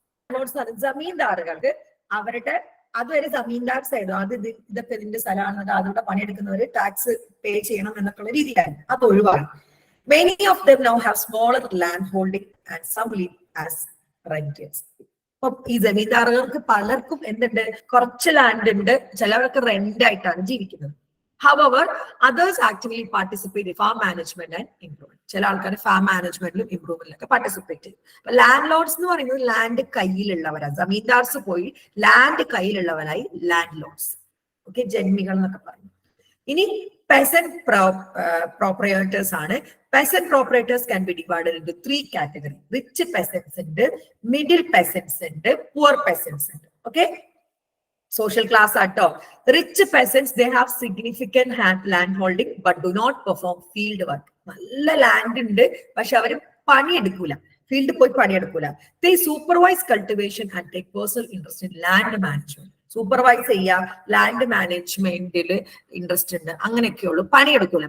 ജമീന്ദാറുകൾക്ക് അവരുടെ അതുവരെ ജമീന്ദാർസ് ആയിരുന്നു. അത് ഇതൊക്കെ ഇതിന്റെ സ്ഥലമാണ്, അതിലൂടെ പണിയെടുക്കുന്നവര് ടാക്സ് പേ ചെയ്യണം എന്നൊക്കെയുള്ള രീതിയിലായിരുന്നു. അത് ഒഴിവാണ്. Many of them now have smaller land holding and some live as renters. അപ്പൊ ഈ ജമീന്ദാറുകൾക്ക് പലർക്കും എന്തുണ്ട്, കുറച്ച് ലാൻഡ് ഉണ്ട്, ചിലവർക്ക് റെന്റ് ആയിട്ടാണ് ജീവിക്കുന്നത്. However, others actually participate in farm management and improvement. ചില ആൾക്കാർ ഫാം മാനേജ്മെന്റിലും ഇംപ്രൂവ്മെന്റിലൊക്കെ പാർട്ടിസിപ്പേറ്റ് ചെയ്യും. അപ്പൊ ലാൻഡ് ലോഡ്സ് എന്ന് പറയുന്നത് ലാൻഡ് കയ്യിലുള്ളവരാണ്. ജമീന്ദാർസ് പോയി ലാൻഡ് കയ്യിലുള്ളവരായി ലാൻഡ് ലോഡ്സ്. ഓക്കെ, ജന്മികൾ എന്നൊക്കെ പറയും. ഇനി peasant proprietors ആണ്. Peasant proprietors can be divided into 3 categories. Rich peasants ഉണ്ട്, middle peasants ഉണ്ട്, poor peasants ഉണ്ട്. Okay, social class ആട്ടോ. Rich peasants, they have significant land holding but do not perform field work. നല്ല land ഉണ്ട്, പക്ഷെ അവര് പണിയെടുക്കൂല, ഫീൽഡിൽ പോയി പണിയെടുക്കൂല. They supervise cultivation and take personal interest in land management. Supervise ചെയ്യാം, ലാൻഡ് മാനേജ്മെന്റിൽ ഇൻട്രസ്റ്റ് ഉണ്ട്, അങ്ങനെയൊക്കെയുള്ളൂ, പണിയെടുക്കൂല,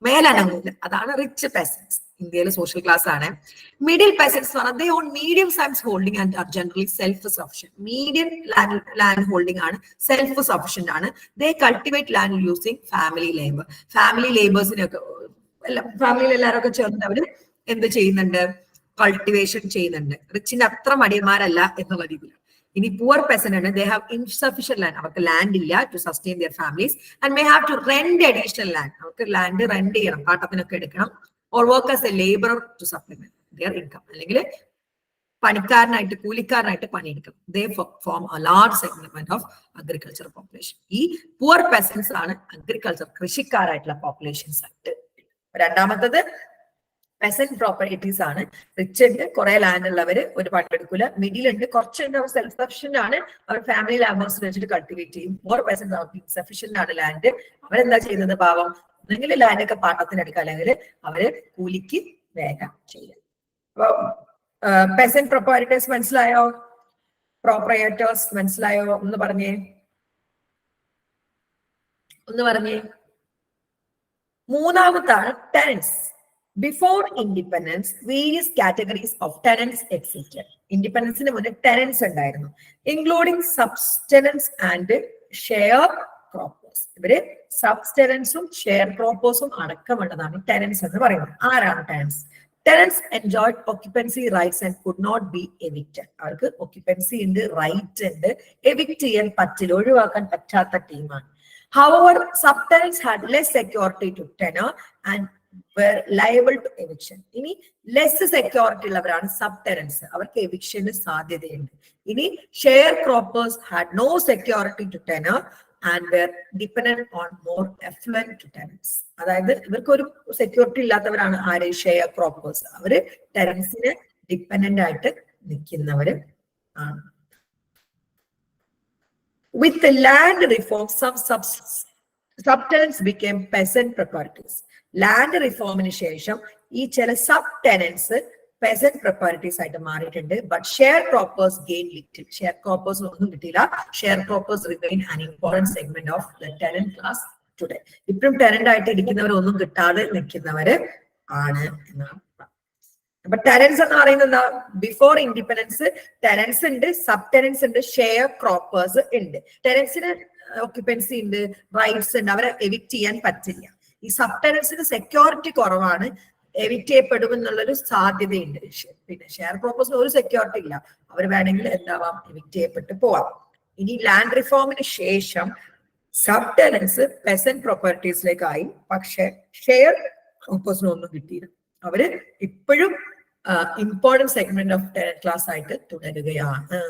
മേലനങ്ങൂല. അതാണ് റിച്ച് പെസൻസ്. ഇന്ത്യയിലെ സോഷ്യൽ ക്ലാസ് ആണ്. മിഡിൽ പെസൻസ് എന്ന് പറഞ്ഞാൽ they own medium size holding and are generally self sufficient. Medium land holding ആണ്, സെൽഫ് സഫിഷ്യന്റ് ആണ്. They cultivate land using family labor. Family ലേബേഴ്സിനൊക്കെ ഫാമിലിയിൽ എല്ലാവരും ഒക്കെ ചേർന്നിട്ട് അവര് എന്ത് ചെയ്യുന്നുണ്ട്, കൾട്ടിവേഷൻ ചെയ്യുന്നുണ്ട്. റിച്ചിന്റെ അത്ര മടിയന്മാരല്ല എന്നുള്ള രീതിയിൽ. ഇനി പുവർ പെസന്റ് ആണ്, they have insufficient land. അവർക്ക് ലാൻഡ് ഇല്ല to sustain their families and may have to rent additional land. അവർക്ക് ലാൻഡ് റെന്റ് ചെയ്യണം, പാട്ടത്തിനൊക്കെ എടുക്കണം. or work as a laborer to supplement their income. അല്ലെങ്കിൽ പണിക്കാരനായിട്ട്, കൂലിക്കാരനായിട്ട് പണിയെടുക്കണം. They form a large segment of agriculture population. ഈ poor പെസൻസ് ആണ് agriculture, കൃഷിക്കാരായിട്ടുള്ള populations ആയിട്ട്. രണ്ടാമത്തത് peasant properties ആണ്. റിച്ച് ഉണ്ട്, കുറെ ലാൻഡ് ഉള്ളവര് ഒരു പണിയെടുക്കൂല. മിഡിൽ ഉണ്ട്, കുറച്ചുണ്ട്, അവർ സെൽഫ് സഫിഷ്യന്റ് ആണ്, അവർ ഫാമിലി ലാബേഴ്സ് വെച്ചിട്ട് കൾട്ടിവേറ്റ് ചെയ്യും. മോർ പെസന്റ് അവർക്ക് ഇൻസഫിഷ്യന്റ് ആണ് ലാൻഡ്. അവരെന്താ ചെയ്യുന്നത്, പാവം ഒന്നെങ്കിൽ ലാൻഡ് ഒക്കെ പാട്ടത്തിനെടുക്കുക, അല്ലെങ്കിൽ അവര് കൂലിക്ക് വേഗം ചെയ്യാം. അപ്പൊ പെസന്റ് പ്രൊപ്പറേറ്റേഴ്സ് മനസ്സിലായോ, പ്രോപ്പറേറ്റേഴ്സ് മനസ്സിലായോ? ഒന്ന് പറഞ്ഞേ. മൂന്നാമത്താണ് ടെനൻസ്. Before independence, various categories of tenants existed. Independence മുന്നേ tenants ഉണ്ടായിരുന്നു, including substenants and sharecroppers. ഇവര് സബ്സ്റ്റനൻസും ഷെയർ ക്രോപ്പേഴ്സും അടക്കമുള്ളതാണ് ടെനൻസ് എന്ന് പറയുന്നത്. ആരാണ് ടെനൻസ്? Tenants enjoyed occupancy rights and could not be evicted. അവർക്ക് occupancy ഉണ്ട്, റൈറ്റ് ഉണ്ട്, എവിക്ട് ചെയ്യാൻ പറ്റില്ല, ഒഴിവാക്കാൻ പറ്റാത്ത ടീമാണ്. However, subtenants had less security to tenure and were liable to eviction. ഇനി ലെസ് സെക്യൂരിറ്റി ഉള്ളവരാണ് സബ് ടെനൻസ്, അവർക്ക് എവിക്ഷന് സാധ്യതയുണ്ട്. ഇനി share croppers had no security to tenure and were dependent on more affluent tenants. അതായത് ഇവർക്ക് ഒരു സെക്യൂരിറ്റി ഇല്ലാത്തവരാണ് ആര്, ഷെയർ ക്രോപ്പേഴ്സ്. അവര് ടെനൻസിന് ഡിപ്പെൻഡന്റ് ആയിട്ട് നിൽക്കുന്നവര് ആണ്. With the land reform, some subtenants became peasant proprietors. Land റിഫോമിന് ശേഷം ഈ ചില സബ് ടെനൻസ് പെസന്റ് പ്രൊപ്പറിറ്റീസ് ആയിട്ട് മാറിയിട്ടുണ്ട്. But share croppers gain little. Share croppers ഒന്നും കിട്ടിയില്ല. Share croppers remain an important segment of the tenant class today. ഇപ്പോഴും tenant ആയിട്ട് ഇരിക്കുന്നവർ ഒന്നും കിട്ടാതെ നിൽക്കുന്നവര് ആണ് എന്നാണ്. അപ്പൊ ടെനൻസ് എന്ന് പറയുന്നത് എന്താ? ബിഫോർ ഇൻഡിപെൻഡൻസ് ടെനൻസ് ഉണ്ട്, സബ് ടെനൻസ് ഉണ്ട്, ഷെയർ ക്രോപ്പേഴ്സ് ഉണ്ട്. ടെനൻസിന് ഓക്യുപ്പൻസി ഉണ്ട്, റൈറ്റ്സ് ഉണ്ട്, അവരെ എവിക്ട് ചെയ്യാൻ പറ്റില്ല. ഈ സബ് ടെനൻസിന് സെക്യൂരിറ്റി കുറവാണ്, എവിക്റ്റ് ചെയ്യപ്പെടുമെന്നുള്ളൊരു സാധ്യതയുണ്ട്. പിന്നെ ഷെയർ പ്രോപ്പേഴ്സിന് ഒരു സെക്യൂരിറ്റി ഇല്ല, അവർ വേണമെങ്കിൽ എന്താവാം, എവിക്റ്റ് ചെയ്യപ്പെട്ട് പോവാം. ഇനി ലാൻഡ് റിഫോമിന് ശേഷം സബ് ടെനൻസ് പെസന്റ് പ്രോപ്പർട്ടീസിലേക്കായി, പക്ഷെ ഷെയർ പ്രോപ്പേഴ്സിന് ഒന്നും കിട്ടിയില്ല. അവര് ഇപ്പോഴും important segment of tenant class ആയിട്ട് തുടരുകയാണ്.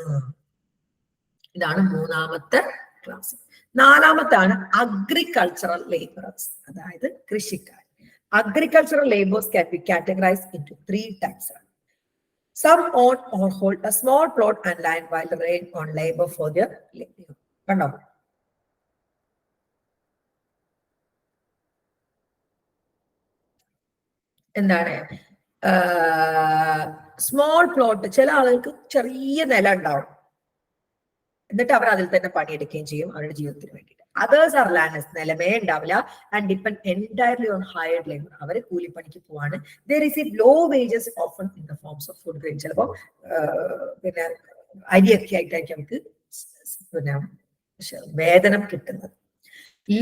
ഇതാണ് മൂന്നാമത്തെ ക്ലാസ്. നാലാമത്താണ് അഗ്രികൾച്ചറൽ ലേബേഴ്സ്, അതായത് കൃഷിക്കാർ. Agricultural laborers can be categorized into 3 types. Some own or hold a small plot and land while relying on labor for their livelihood. കണ്ടോ? എന്താണ് small plot? ചില ആളുകൾക്ക് ചെറിയ നിലം ഉണ്ടാവും, എന്നിട്ട് അവർ അതിൽ തന്നെ പണിയെടുക്കുകയും ചെയ്യും അവരുടെ ജീവിതത്തിന് വേണ്ടിയിട്ട്. Others are landless, നിലമേ ഉണ്ടാവില്ല, and depend entirely on hired labor. അവര് കൂലിപ്പണിക്ക് പോവാണ്. They receive low wages often in the forms of food grain. ചിലപ്പോ പിന്നെ അരിയൊക്കെ ആയിട്ടായിരിക്കും അവർക്ക് പിന്നെ വേതനം കിട്ടുന്നത്.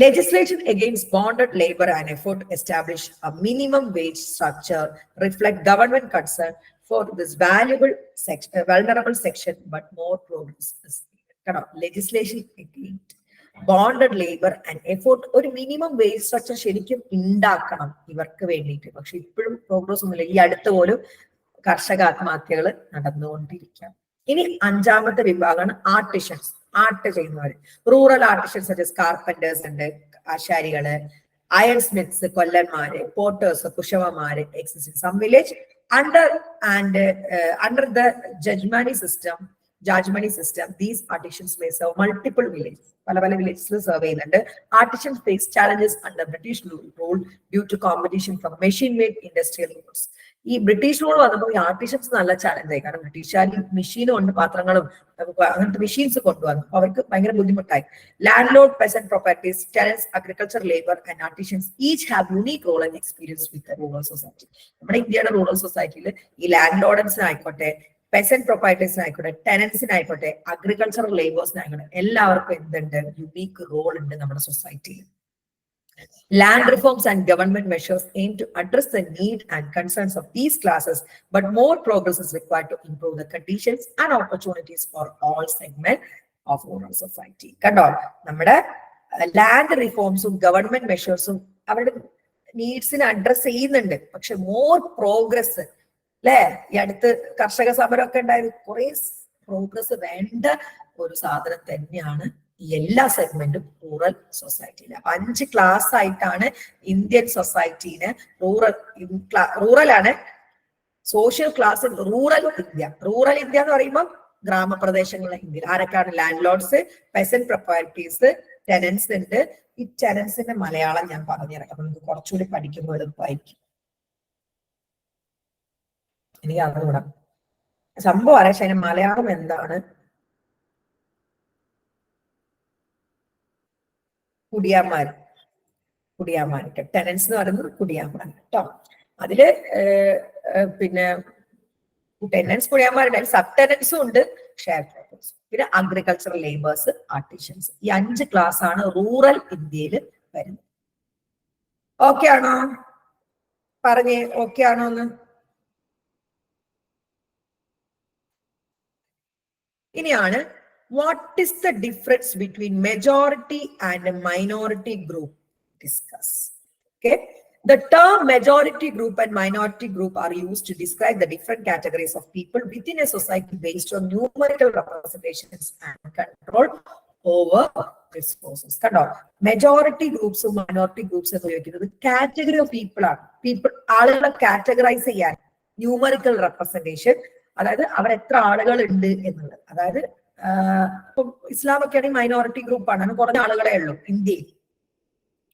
Legislation against bonded labor and effort to establish a minimum wage structure reflect government concern for this vulnerable section, but more progress is needed. Legislation against bonded labour and effort, ഒരു minimum wage structure ശരിക്കും ഉണ്ടാക്കണം ഇവർക്ക് വേണ്ടിയിട്ട്. പക്ഷെ ഇപ്പോഴും progress ഒന്നുമില്ല. ഈ അടുത്ത് പോലും കർഷക ആത്മഹത്യകൾ നടന്നുകൊണ്ടിരിക്കാം. ഇനി അഞ്ചാമത്തെ വിഭാഗമാണ് ആർട്ടിഷൻസ്, ആർട്ട് ചെയ്യുന്നവർ. റൂറൽ ആർട്ടിഷൻസ് സച്ച് കാർപ്പന്റേഴ്സ് ഉണ്ട്, ആശാരികള്, അയൺ സ്മിത്സ്, കൊല്ലന്മാര്, പോട്ടേഴ്സ്, കുശവന്മാര് exist in some village under the judgmani system. These artisans may serve multiple villages. പല വില്ലേജസിൽ സെർവ് ചെയ്യുന്നുണ്ട്. Artisans face challenges under British rule due to competition from machine-made industrial roles. ഈ British rule വന്നപ്പോൾ ഈ artisans നല്ല challenge ആയി. കാരണം ബ്രിട്ടീഷുകാർ മെഷീനും കൊണ്ട് പാത്രങ്ങളും അങ്ങനത്തെ മെഷീൻസ് കൊണ്ടുവന്നു, അവർക്ക് ഭയങ്കര ബുദ്ധിമുട്ടായി. Landlord, peasant properties, tenants, agriculture labour and artisans each have unique role and experience with rural society. നമ്മുടെ ഇന്ത്യയുടെ റൂറൽ സൊസൈറ്റിയിൽ ഈ ലാൻഡ് ലോഡൻസിനായിക്കോട്ടെ, പെസന്റ് പ്രൊപ്പറൈറ്റേഴ്സിനായിക്കോട്ടെ, ടെനൻസിനായിക്കോട്ടെ, അഗ്രികൾച്ചറൽ ലേബേഴ്സിനായിക്കോട്ടെ, എല്ലാവർക്കും എന്തുണ്ട്, യുണീക്ക് റോൾ ഉണ്ട് നമ്മുടെ സൊസൈറ്റിയിൽ. Land reforms and government measures aim to address the need and concerns of these classes, but more progress is required to improve the conditions and opportunities for all segments of rural society. കണ്ടോ, നമ്മുടെ land റിഫോംസും government മെഷേഴ്സും അവരുടെ നീഡ്സിനെ address ചെയ്യുന്നുണ്ട്. പക്ഷെ more progress അല്ലെ, ഈ അടുത്ത് കർഷക സമരമൊക്കെ ഉണ്ടായത്, കുറെ പ്രോഗ്രസ് വേണ്ട ഒരു സാധനം തന്നെയാണ് എല്ലാ സെഗ്മെന്റും റൂറൽ സൊസൈറ്റിയിൽ. 5 ക്ലാസ് ആയിട്ടാണ് ഇന്ത്യൻ സൊസൈറ്റീനെ റൂറലാണ് സോഷ്യൽ ക്ലാസ്. റൂറൽ ഇന്ത്യ എന്ന് പറയുമ്പോൾ ഗ്രാമപ്രദേശങ്ങളിലെ ഇന്ത്യയിൽ ആരൊക്കെയാണ്? Landlords, peasant properties, tenants ഉണ്ട്. ഈ ടെനൻസിന്റെ മലയാളം ഞാൻ പറഞ്ഞുതരാം, അപ്പൊ നമുക്ക് കുറച്ചുകൂടി പഠിക്കുമ്പോൾ എളുപ്പമായിരിക്കും. എനിക്ക് അറിഞ്ഞൂടാ സംഭവം അറിയാം, പക്ഷെ അതിന്റെ മലയാളം എന്താണ്? കുടിയാന്മാര് ടെനൻസ് എന്ന് പറയുന്നത് കുടിയാന്മാർ കേട്ടോ. അതില് പിന്നെ ടെനൻസ് കുടിയാന്മാരുണ്ട്, സബ് ടെനൻസും ഉണ്ട്, ഷെയർ പ്രോപ്പേഴ്സും, പിന്നെ അഗ്രികൾച്ചറൽ ലേബേഴ്സ്, ആർട്ടിഷൻസ്. ഈ 5 ക്ലാസ് ആണ് റൂറൽ ഇന്ത്യയിൽ വരുന്നത്. ഓക്കെ ആണോ? പറഞ്ഞേ, ഓക്കെ ആണോ എന്ന്. ഇനിയാണ് what is the difference between majority and a minority group? Discuss. Okay, the term majority group and minority group are used to describe the different categories of people within a society based on numerical representations and control over resources. കണ്ടോ, majority ഗ്രൂപ്പ്സും minority groups എന്ന് ഉപയോഗിക്കുന്നത് category of people ആണ്. ആളുകളെ categorise ചെയ്യാൻ numerical representation, അതായത് അവർ എത്ര ആളുകൾ ഉണ്ട് എന്നുള്ളത്. അതായത് ഇപ്പൊ ഇസ്ലാമൊക്കെ ആണെങ്കിൽ മൈനോറിറ്റി ഗ്രൂപ്പാണ്, അങ്ങനെ കുറഞ്ഞ ആളുകളെ ഉള്ളൂ ഇന്ത്യയിൽ.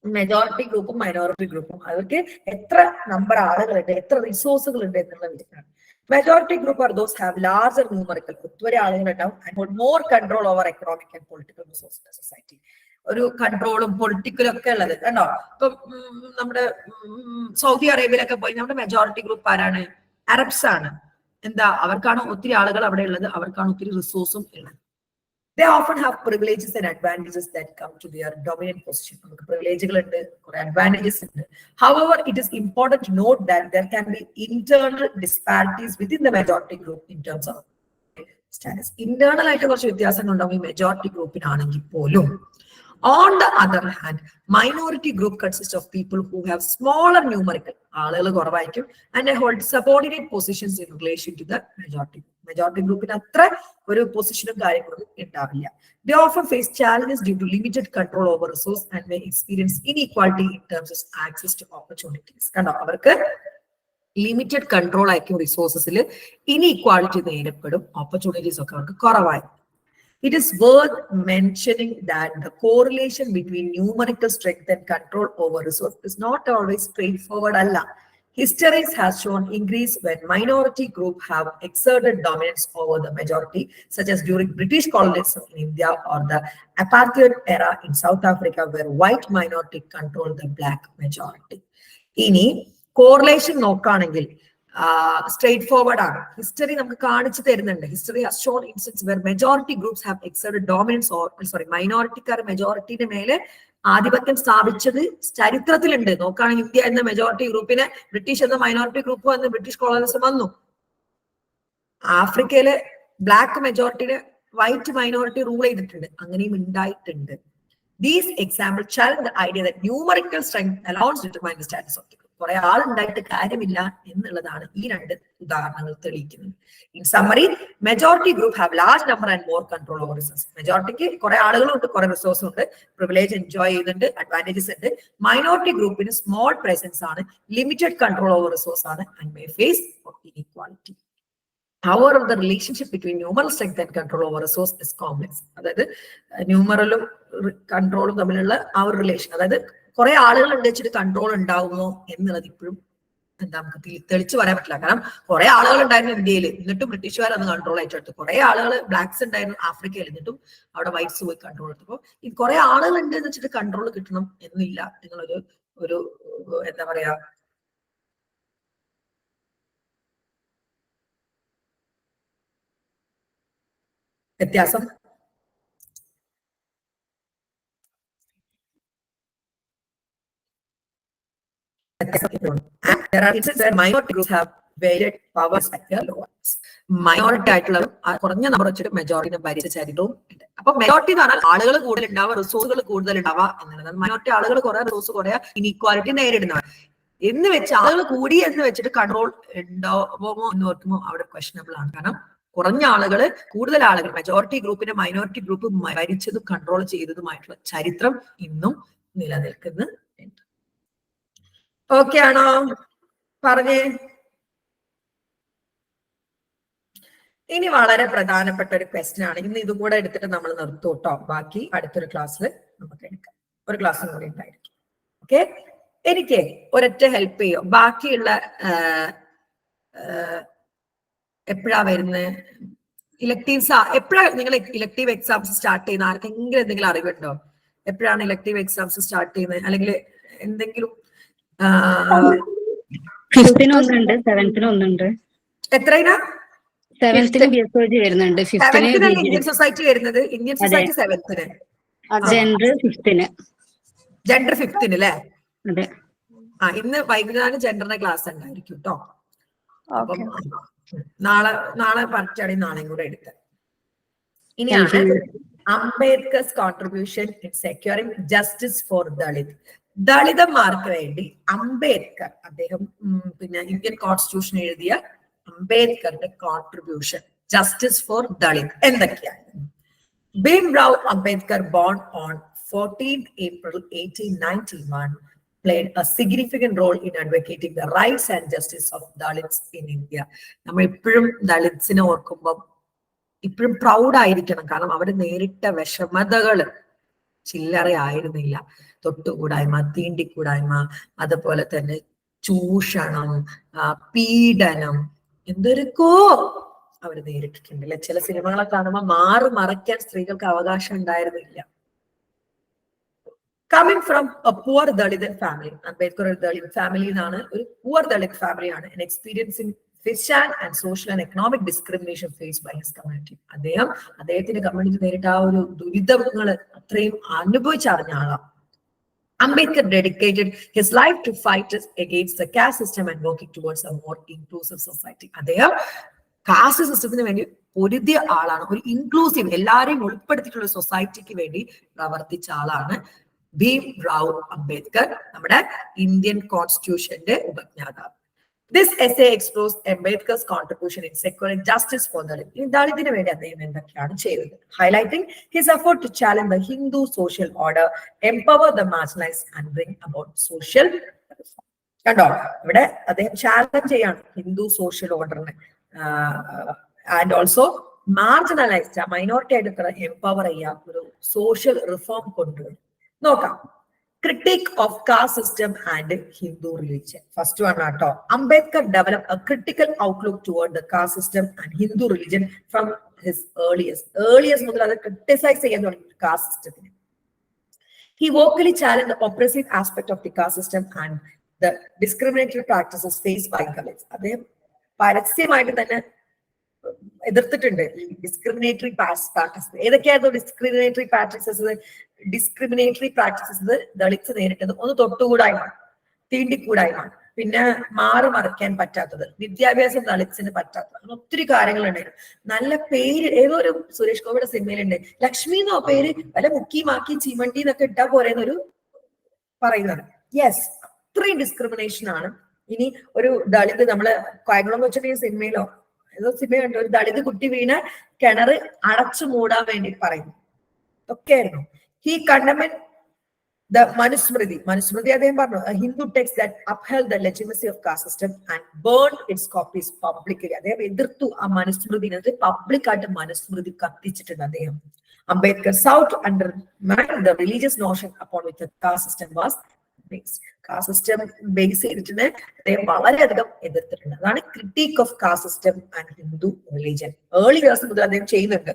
മെജോറിറ്റി ഗ്രൂപ്പും മൈനോറിറ്റി ഗ്രൂപ്പും അവർക്ക് എത്ര നമ്പർ ആളുകളുണ്ട്, എത്ര റിസോഴ്സുകൾ ഉണ്ട് എന്നുള്ള വിധത്തിലാണ്. Majority group are those have larger numerical, ഒത്തിരി ആളുകൾ ഉണ്ടാവും, and more control over economic and political resource in society. ഒരു കൺട്രോളും പൊളിറ്റിക്കലും ഒക്കെ ഉള്ളത് കണ്ടോ. ഇപ്പൊ നമ്മുടെ സൗദി അറേബ്യയിലൊക്കെ പോയി നമ്മുടെ മെജോറിറ്റി ഗ്രൂപ്പ് ആരാണ്? അറബ്സ് ആണ്. എന്താ, അവർക്കാണ് ഒത്തിരി ആളുകൾ അവിടെ ഉള്ളത്, അവർക്കാണ് ഒത്തിരി റിസോഴ്സും ഉള്ളത്. They often have privileges and advantages that come to their dominant position. Advantages. However, it is important to note that there can be internal disparities within the majority group in terms of status. Internal majority group in On the other hand, minority group consists of people who have smaller numerical and they hold subordinate positions in relation to the majority. Majority group in a position of they often face challenges due to limited control over resource and may experience inequality in terms of access to opportunities. Limited control resources, inequality opportunities. It is worth mentioning that the correlation between numerical strength and control over resource is not always straightforward. History has shown increase when minority group have exerted dominance over the majority, such as during British colonialism in India or the apartheid era in South Africa, where white minority controlled the black majority. Ini correlation നോക്കുകയാണെങ്കിൽ straightforward. History history has shown instances where majority groups have exerted dominance or minority majority ആധിപത്യം സ്ഥാപിച്ചത് ചരിത്രത്തിലുണ്ട്. നോക്കുകയാണെങ്കിൽ India എന്ന majority ഗ്രൂപ്പിനെ British എന്ന minority group വന്ന് British കോളനിസം വന്നു. ആഫ്രിക്കയിലെ ബ്ലാക്ക് മെജോറിറ്റിനെ വൈറ്റ് മൈനോറിറ്റി റൂൾ ചെയ്തിട്ടുണ്ട്. അങ്ങനെയും ഉണ്ടായിട്ടുണ്ട്. These examples challenge the idea that numerical strength allows determine the status of the group. കുറെ ആളുണ്ടായിട്ട് കാര്യമില്ല എന്നുള്ളതാണ് ഈ രണ്ട് ഉദാഹരണങ്ങൾ തെളിയിക്കുന്നത്. In summary, majority group have large number and more control over resources. Majorityക്ക് കുറെ ആളുകളുണ്ട്, കുറെ റിസോഴ്സ് ഉണ്ട്, പ്രിവിലേജ് എൻജോയ് ചെയ്യുന്നുണ്ട്, അഡ്വാൻറ്റേജസ് ഉണ്ട്. മൈനോറിറ്റി ഗ്രൂപ്പിന് സ്മോൾ പ്രസൻസ് ആണ്, ലിമിറ്റഡ് കൺട്രോൾ ഓവർ റിസോഴ്സ് ആണ്, and may face inequality. However, the relationship between numeral strength and control over resource is complex. അതായത് ന്യൂമറലും കൺട്രോളും തമ്മിലുള്ള ആ ഒരു റിലേഷൻ, അതായത് കുറെ ആളുകൾ വെച്ചിട്ട് കൺട്രോൾ ഉണ്ടാവുമോ എന്നുള്ളത് ഇപ്പോഴും നമുക്ക് തെളിച്ചു പറയാൻ പറ്റില്ല. കാരണം കുറെ ആളുകൾ ഉണ്ടായിരുന്നു ഇന്ത്യയിൽ, എന്നിട്ടും ബ്രിട്ടീഷുകാർ അന്ന് കൺട്രോൾ ഏറ്റെടുത്തു. കുറെ ആളുകൾ ബ്ലാക്സ് ഉണ്ടായിരുന്നു ആഫ്രിക്കയിൽ, എന്നിട്ടും അവിടെ വൈറ്റ്സ് പോയി കൺട്രോൾ എടുത്തപ്പോൾ ഈ കുറെ ആളുകൾ ഉണ്ട് എന്ന് വെച്ചിട്ട് കൺട്രോൾ കിട്ടണം എന്നില്ല എന്നുള്ളൊരു എന്താ പറയാ വ്യത്യാസം. There are instances where minority groups have varied powers at their lowest. Minority ആയിട്ടുള്ള കുറഞ്ഞ നമ്പർ വെച്ചിട്ട് മെജോറിറ്റിനെ ഭരിച്ച ചരിത്രവും ഉണ്ട്. അപ്പൊ മെജോറിറ്റി എന്ന് പറഞ്ഞാൽ ആളുകൾ കൂടുതൽ ഉണ്ടാവുക, റിസോഴ്സുകൾ കൂടുതൽ ഉണ്ടാവുക എന്നുള്ളതാണ്. മൈനോറിറ്റി ആളുകൾ കുറെ റിസോഴ്സ് കുറയാ, ഇനീക്വാലിറ്റി നേരിടുന്നവർ എന്ന് വെച്ച് ആളുകൾ കൂടി എന്ന് വെച്ചിട്ട് കൺട്രോൾ ഉണ്ടാവുമോ എന്ന് ഓർക്കുമ്പോൾ അവിടെ ക്വസ്റ്റനബിൾ ആണ്. കാരണം കുറഞ്ഞ ആളുകള് കൂടുതൽ ആളുകൾ മെജോറിറ്റി ഗ്രൂപ്പിനെ മൈനോറിറ്റി ഗ്രൂപ്പ് ഭരിച്ചതും കൺട്രോൾ ചെയ്തതുമായിട്ടുള്ള ചരിത്രം ഇന്നും നിലനിൽക്കുന്നുണ്ട്. ഓക്കെ ആണോ? പറഞ്ഞേ. ഇനി വളരെ പ്രധാനപ്പെട്ട ഒരു ക്വസ്റ്റ്യൻ ആണ്. ഇന്ന് ഇതും കൂടെ എടുത്തിട്ട് നമ്മൾ നിർത്തും കേട്ടോ. ബാക്കി അടുത്തൊരു ക്ലാസ്സിൽ നമുക്ക് എടുക്കാം. ഒരു ക്ലാസ്സും കൂടി ഉണ്ടായിരിക്കും. ഓക്കെ, എനിക്ക് ഒരൊറ്റ ഹെൽപ്പ് ചെയ്യോ? ബാക്കിയുള്ള എപ്പോഴാ വരുന്നത്? ഇലക്ടീവ്സ് എപ്പോഴാ നിങ്ങൾ ഇലക്ടീവ് എക്സാംസ് സ്റ്റാർട്ട് ചെയ്യുന്ന? ആർക്കെങ്കിലും എന്തെങ്കിലും അറിവുണ്ടോ? എപ്പോഴാണ് ഇലക്ടീവ് എക്സാംസ് സ്റ്റാർട്ട് ചെയ്യുന്നത്? അല്ലെങ്കിൽ എന്തെങ്കിലും എത്രയിനാ? ഇന്ത്യൻ സൊസൈറ്റി വരുന്നത്. Indian society 7th, gender 5th അല്ലേ? ഇന്ന് വൈകുന്നേരം ജെൻഡറിന്റെ ക്ലാസ് ഉണ്ടായിരിക്കും കേട്ടോ. അപ്പം നാളെ പറിച്ചാടി നാളെയും കൂടെ എടുത്ത്. ഇനിയാണ് Ambedkar's contribution in securing justice for Dalit. ദളിതന്മാർക്ക് വേണ്ടി അംബേദ്കർ, അദ്ദേഹം പിന്നെ ഇന്ത്യൻ കോൺസ്റ്റിറ്റ്യൂഷൻ എഴുതിയ അംബേദ്കറുടെ കോൺട്രിബ്യൂഷൻ ജസ്റ്റിസ് ഫോർ ദളിത് എന്തൊക്കെയാണ്? Bhimrao Ambedkar, born on 14th April 1891, played a significant role in advocating the rights and justice of Dalits in India. നമ്മൾ ഇപ്പോഴും ദളിത്സിനെ ഓർക്കുമ്പോൾ ഇപ്പോഴും പ്രൗഡ് ആയിരിക്കണം. കാരണം അവർ നേരിട്ട വിഷമതകള് ചില്ലറ ആയിരുന്നില്ല. തൊട്ടുകൂടായ്മ, തീണ്ടിക്കൂടായ്മ, അതുപോലെ തന്നെ ചൂഷണം, പീഡനം, എന്തൊരുക്കോ അവർ നേരിട്ടിട്ടുണ്ട് അല്ലെ? ചില സിനിമകളെ കാണുമ്പോൾ മറയ്ക്കാൻ സ്ത്രീകൾക്ക് അവകാശം ഉണ്ടായിരുന്നില്ല. Coming from a poor Dalit family, Ambedkar Dalit family എന്നാണ്, ഒരു poor Dalit family ആണ്. An experience in ഫിഷാൻ and social and economic discrimination face by his community. അദ്ദേഹത്തിന്റെ കമ്മ്യൂണിറ്റി നേരിട്ട ആ ഒരു ദുരിതങ്ങൾ അത്രയും അനുഭവിച്ചറിഞ്ഞ ആളാണ്. Ambedkar dedicated his life to fight against the caste system and working towards a more inclusive society. അദ്ദേഹം കാസ്റ്റ് സിസ്റ്റത്തിന് വേണ്ടി പൊരുതിയ ആളാണ്. ഒരു ഇൻക്ലൂസീവ്, എല്ലാരെയും ഉൾപ്പെടുത്തിയിട്ടുള്ള സൊസൈറ്റിക്ക് വേണ്ടി പ്രവർത്തിച്ച ആളാണ് ഭീം റാവു അംബേദ്കർ, നമ്മുടെ ഇന്ത്യൻ കോൺസ്റ്റിറ്റ്യൂഷന്റെ ഉപജ്ഞാതാവ്. This essay explores Ambedkar's contribution in securing justice for Dalit. In Dalitine വേണ്ടി അദ്ദേഹം എന്തൊക്കെയാണ് ചെയ്തത്? Highlighting his effort to challenge the Hindu social order, empower the marginalized and bring about social reform. കണ്ടോ, ഇവിടെ അദ്ദേഹം ചാലഞ്ച് ചെയ്യാണ് Hindu social ഓർഡറിനെ and also marginalized minority ആയിട്ട് എംപവർ ചെയ്യാൻ ഒരു സോഷ്യൽ റിഫോം കൊണ്ടുവരും. നോക്കാം. Critique of caste system and Hindu religion. First one, Ambedkar developed a critical outlook toward the caste system and Hindu religion from his earliest മുതൽ അത് criticize ചെയ്യാൻ തുടങ്ങി caste system. He vocally challenged the oppressive aspect of the caste system and the discriminatory practices faced by Dalits. അദ്ദേഹം പരസ്യമായിട്ട് തന്നെ എതിർത്തിട്ടുണ്ട് ഈ discriminatory practice. ഏതൊക്കെയായിരുന്നു ഡിസ്ക്രിമിനേറ്ററി പ്രാക്ടീസസ് ദളിത് നേരിട്ടത്? ഒന്ന്, തൊട്ടുകൂടായ്മ, തീണ്ടിക്കൂടായ്മ, പിന്നെ മാറി മറിക്കാൻ പറ്റാത്തത്, വിദ്യാഭ്യാസം ദളിത്സിന് പറ്റാത്തത്, അങ്ങനെ ഒത്തിരി കാര്യങ്ങളുണ്ടായിരുന്നു. നല്ല പേര്, ഏതോ ഒരു സുരേഷ് ഗോപിയുടെ സിനിമയിലുണ്ട്, ലക്ഷ്മി എന്നോ പേര്, വല്ല മുക്കിമാക്കി ചീമണ്ടി എന്നൊക്കെ ഇട്ടാ പോരെന്നൊരു പറയുന്നത്. യെസ്, അത്രയും ഡിസ്ക്രിമിനേഷൻ ആണ്. ഇനി ഒരു ദളിത്, നമ്മള് കായംകുളം വെച്ചിട്ടുണ്ടെങ്കിൽ സിനിമയിലോ ഏതോ സിനിമയുണ്ട്, ഒരു ദളിത് കുട്ടി വീണ് കിണറ് അടച്ചു മൂടാൻ വേണ്ടി പറയുന്നു. ഒക്കെയായിരുന്നു. He condemned the Manusmriti. അദ്ദേഹം പറഞ്ഞു, a Hindu text that upheld the legitimacy of caste system and burned its copies publicly. അദ്ദേഹം എതിർത്തു ആ മനുസ്മൃതിനെ. പബ്ലിക് ആയിട്ട് മനുസ്മൃതി കത്തിച്ചിട്ടുണ്ട് അദ്ദേഹം. Ambedkar sought to undermine the religious notion upon which the caste system was based. Caste system base ചെയ്തിട്ട് അദ്ദേഹം വളരെയധികം എതിർത്തിട്ടുണ്ട്. അതാണ് critic of caste system and Hindu religion. Early years മുതൽ അദ്ദേഹം ചെയ്യുന്നുണ്ട്,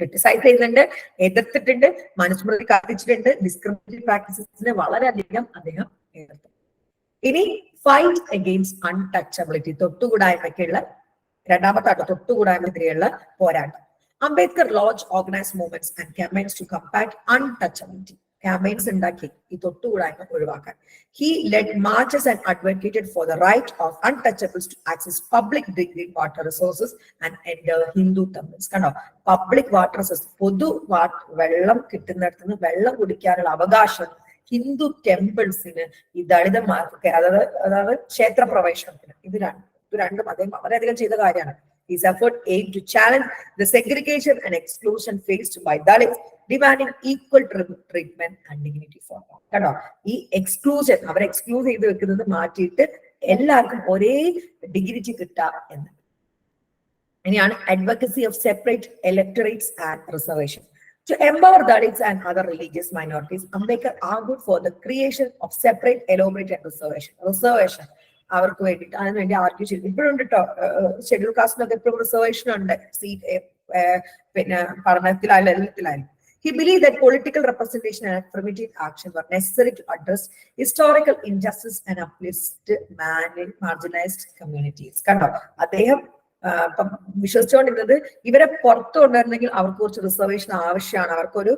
ക്രിട്ടിസൈസ് ചെയ്യുന്നുണ്ട്, എതിർത്തിട്ടുണ്ട്, മനുസ്മൃതി കത്തിച്ചിട്ടുണ്ട്, ഡിസ്ക്രിമിനേറ്ററി പ്രാക്ടീസസിനെ വളരെയധികം അദ്ദേഹം എതിർത്തു. ഇനി ഫൈറ്റ് അഗെയിൻസ്റ്റ് അൺടച്ചബിലിറ്റി, തൊട്ടുകൂടായ്മയ്ക്കുള്ള രണ്ടാമത്തെ തൊട്ടുകൂടായ്മയ്ക്കെതിരെയുള്ള പോരാട്ടം. Ambedkar launch organised movements and campaigns to combat untouchability. Campaigns ഉണ്ടാക്കി ഈ തൊട്ടുകൂടായ്മ ഒഴിവാക്കാൻ. He led marches and advocated for the right of untouchables to access public drinking water resources and enter Hindu temples. കണ്ടോ, public water resource, പൊതു വെള്ളം കിട്ടുന്നിടത്ത് നിന്ന് വെള്ളം കുടിക്കാനുള്ള അവകാശം ഹിന്ദു ടെമ്പിൾസിന്, ഈ ദളിതന്മാർക്ക്, അതായത് ക്ഷേത്ര പ്രവേശനത്തിന്. ഇത് രണ്ടും അദ്ദേഹം വളരെയധികം ചെയ്ത കാര്യമാണ്. His effort aimed to challenge the segregation and exclusion faced by Dalits, demanding equal treatment and dignity for all. കണ്ടോ, ഈ എക്സ്ക്ലൂഷൻ, അവരെ എക്സ്ക്ലൂസ് ചെയ്ത് വെക്കുന്നത് മാറ്റിയിട്ട് എല്ലാവർക്കും ഒരേ ഡിഗ്നിറ്റി കിട്ടാം എന്ന്. ഇനിയാണ് advocacy of separate electorates and reservation. To empower Dalits and other religious minorities, Ambedkar argued for the creation of separate elaborate reservation. അവർക്ക് വേണ്ടിയിട്ട് അതിനുവേണ്ടി ആർഗ്യൂ ചെയ്തു. ഇപ്പോഴും ഉണ്ട് കേട്ടോ, ഷെഡ്യൂൾ കാസ്റ്റിനൊക്കെ എപ്പോഴും റിസർവേഷൻ ഉണ്ട്, സീറ്റ് പിന്നെ പഠനത്തിലായാലും എല്ലാത്തിലായാലും. He believed that political representation and affirmative action were necessary to address historical injustice and uplift marginalized communities. കണ്ടോ, അദ്ദേഹം വിശ്വസിച്ചുകൊണ്ടിരുന്നത് ഇവരെ പുറത്തു കൊണ്ടുവരണമെങ്കിൽ അവർക്ക് കുറച്ച് റിസർവേഷൻ ആവശ്യമാണ്, അവർക്കൊരു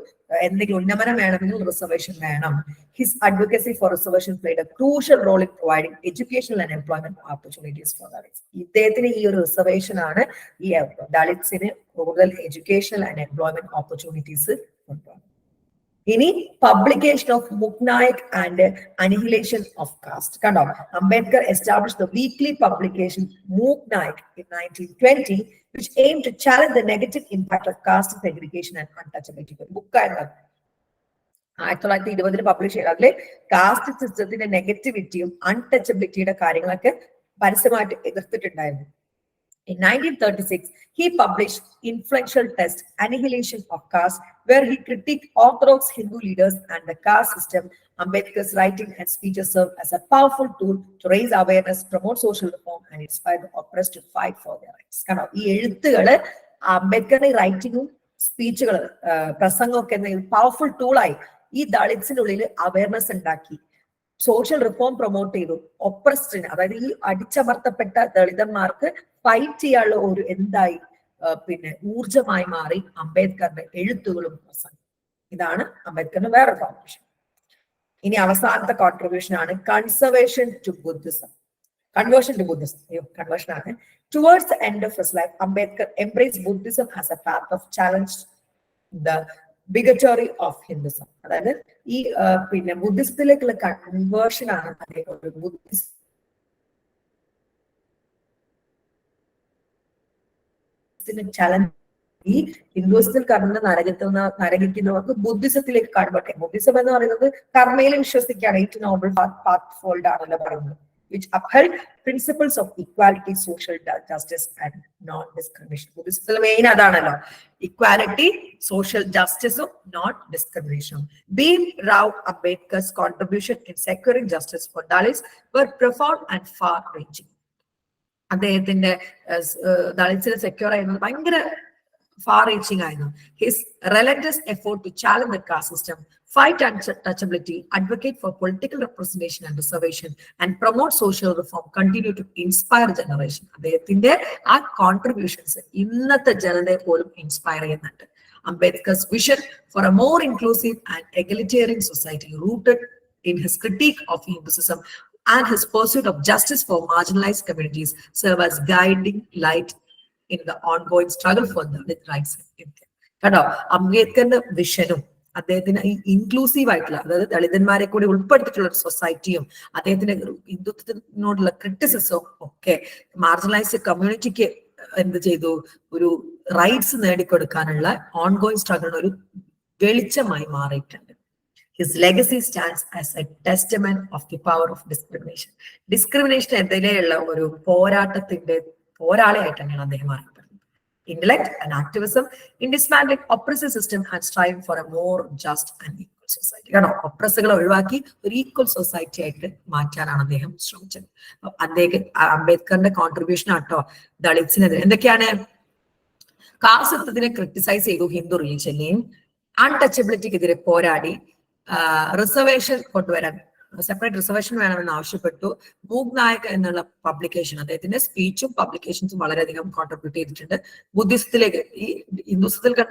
എന്തെങ്കിലും ഉന്നമനം വേണമെങ്കിൽ റിസർവേഷൻ വേണം. His advocacy for reservation played a crucial role in providing educational and employment opportunities for Dalits. ഇദ്ദേഹത്തിന് ഈ ഒരു റിസർവേഷൻ ആണ് ഈ ദളിത്സിന് കൂടുതൽ എഡ്യൂക്കേഷണൽ ആൻഡ് എംപ്ലോയ്മെന്റ് ഓപ്പർച്യൂണിറ്റീസ് കൊണ്ടുവന്നത്. ഇനി publication of Mooknayak and annihilation of caste. കണ്ടോ, Ambedkar established the weekly publication Mooknayak in 1920, which aimed to challenge the negative impact of caste segregation and untouchability. ബുക്കായിരുന്നു 1920 publish ചെയ്തത്. അതിലെ കാസ്റ്റ് സിസ്റ്റത്തിന്റെ നെഗറ്റിവിറ്റിയും അൺടച്ചബിലിറ്റിയുടെ കാര്യങ്ങളൊക്കെ പരസ്യമായിട്ട് എതിർത്തിട്ടുണ്ടായിരുന്നു. In 1936, he published influential text Annihilation of Caste, where he critiqued orthodox Hindu leaders and the caste system. Ambedkar's writing and speeches serve as a powerful tool to raise awareness, promote social reform, and inspire the oppressed to fight for their rights. കാരണം ഈ എഴുത്തുകള്, അംബേദ്കറുടെ റൈറ്റിങ്ങും സ്പീച്ചുകള്, പ്രസംഗമൊക്കെ powerful ടൂളായി ഈ ദളിത്സിനുള്ളിൽ awareness ഉണ്ടാക്കി. Social reform promote ചെയ്തു. ഒപ്രസ്ഡിന്, അതായത് ഈ അടിച്ചമർത്തപ്പെട്ട ദളിതന്മാർക്ക് fight ചെയ്യാനുള്ള ഒരു എന്തായി പിന്നെ ഊർജമായി മാറി അംബേദ്കറുടെ എഴുത്തുകളും പ്രസംഗം. ഇതാണ് അംബേദ്കറിന്റെ വേറെ കോൺട്രിബ്യൂഷൻ. ഇനി അവസാനത്തെ കോൺട്രിബ്യൂഷൻ ആണ് conversion to Buddhism. Towards the end of his life, Ambedkar embraced Buddhism as a path of challenge the bigotry of Hinduism. അതായത് ഈ പിന്നെ ബുദ്ധിസത്തിലേക്കുള്ള കൺവേർഷൻ ആണ് അദ്ദേഹം ഒരു ബുദ്ധിസത്തിന് ചലഞ്ച്. ഈ ഹിന്ദുസത്തിൽ കടന്ന് നരകിക്കുന്നവർക്ക് ബുദ്ധിസത്തിലേക്ക് കൺവേർട്ട് ചെയ്യും. ബുദ്ധിസം എന്ന് പറയുന്നത് കർമ്മയിൽ വിശ്വസിക്കുകയാണ്. 8 നോബിൾ പാത്ത് ഫോൾഡ് ആണല്ലോ പറയുന്നത്. which upheld principles of equality, social justice and non-discrimination. ബുദ്ധിസത്തിലെ മെയിൻ അതാണല്ലോ, ഇക്വാലിറ്റി, സോഷ്യൽ ജസ്റ്റിസും non discrimination. Bhim Rao Ambedkar's contribution in securing justice for Dalits were profound and far-reaching. അദ്ദേഹത്തിന്റെ ദളിത്സിനെ സെക്യൂർ ചെയ്യുന്നത് ഭയങ്കര far-reaching ആയിരുന്നു. His relentless effort to challenge the caste system, fight untouchability, advocate for political representation and reservation, and promote social reform continue to inspire generation. അദ്ദേഹത്തിന്റെ ആ contributions ഇന്നത്തെ ജനതയെ പോലും inspire ചെയ്യുന്നുണ്ട്. Ambedkar's vision for a more inclusive and egalitarian society, rooted in his critique of Hinduism and his pursuit of justice for marginalized communities, serve as guiding light in the ongoing struggle for Dalit rights in India. കേട്ടോ, അംബേദ്കറിന്റെ വിഷനും അദ്ദേഹത്തിന് ഈ inclusive ആയിട്ടുള്ള, അതായത് ദളിതന്മാരെ കൂടി ഉൾപ്പെടുത്തിയിട്ടുള്ള ഒരു സൊസൈറ്റിയും അദ്ദേഹത്തിന്റെ ഹിന്ദുത്വത്തിനോടുള്ള ക്രിറ്റിസിസവും ഒക്കെ മാർജിനലൈസ്ഡ് കമ്മ്യൂണിറ്റിക്ക് എന്ത് ചെയ്തു, ഒരു റൈറ്റ്സ് നേടിക്കൊടുക്കാനുള്ള ഓൺഗോയിങ് സ്ട്രഗിളിന് ഒരു വെളിച്ചമായി മാറിയിട്ടുണ്ട്. His legacy stands as a testament of the power of discrimination. ഡിസ്ക്രിമിനേഷനെതിരെയുള്ള ഒരു പോരാട്ടത്തിന്റെ പോരാളിയായിട്ട് തന്നെയാണ് അദ്ദേഹം അറിയപ്പെടുന്നത്. Intellect and activism in dismantling oppressive system and striving for a more just and equal society. കാരണം ഒപ്രസ്സുകളെ ഒഴിവാക്കി ഒരു ഈക്വൽ സൊസൈറ്റി ആയിട്ട് മാറ്റാനാണ് അദ്ദേഹം ശ്രമിച്ചത്. അംബേദ്കറിന്റെ കോൺട്രിബ്യൂഷൻ ആട്ടോ ദളിത്സിനെതിരെ എന്തൊക്കെയാണ്? കാസ്റ്റത്തിനെ ക്രിട്ടിസൈസ് ചെയ്തു, ഹിന്ദു റിലീജിയനെയും അൺടച്ചബിലിറ്റിക്കെതിരെ പോരാടി, റിസർവേഷൻ കൊണ്ടുവരാൻ, സെപ്പറേറ്റ് റിസർവേഷൻ വേണമെന്ന് ആവശ്യപ്പെട്ടു. മൂഗ് നായക് എന്നുള്ള പബ്ലിക്കേഷൻ, അദ്ദേഹത്തിന്റെ സ്പീച്ചും പബ്ലിക്കേഷൻസും വളരെയധികം കോൺട്രിബ്യൂട്ട് ചെയ്തിട്ടുണ്ട്. ബുദ്ധിസത്തിലേക്ക്, ഈ ഹിന്ദുസത്തിൽ കണ്ട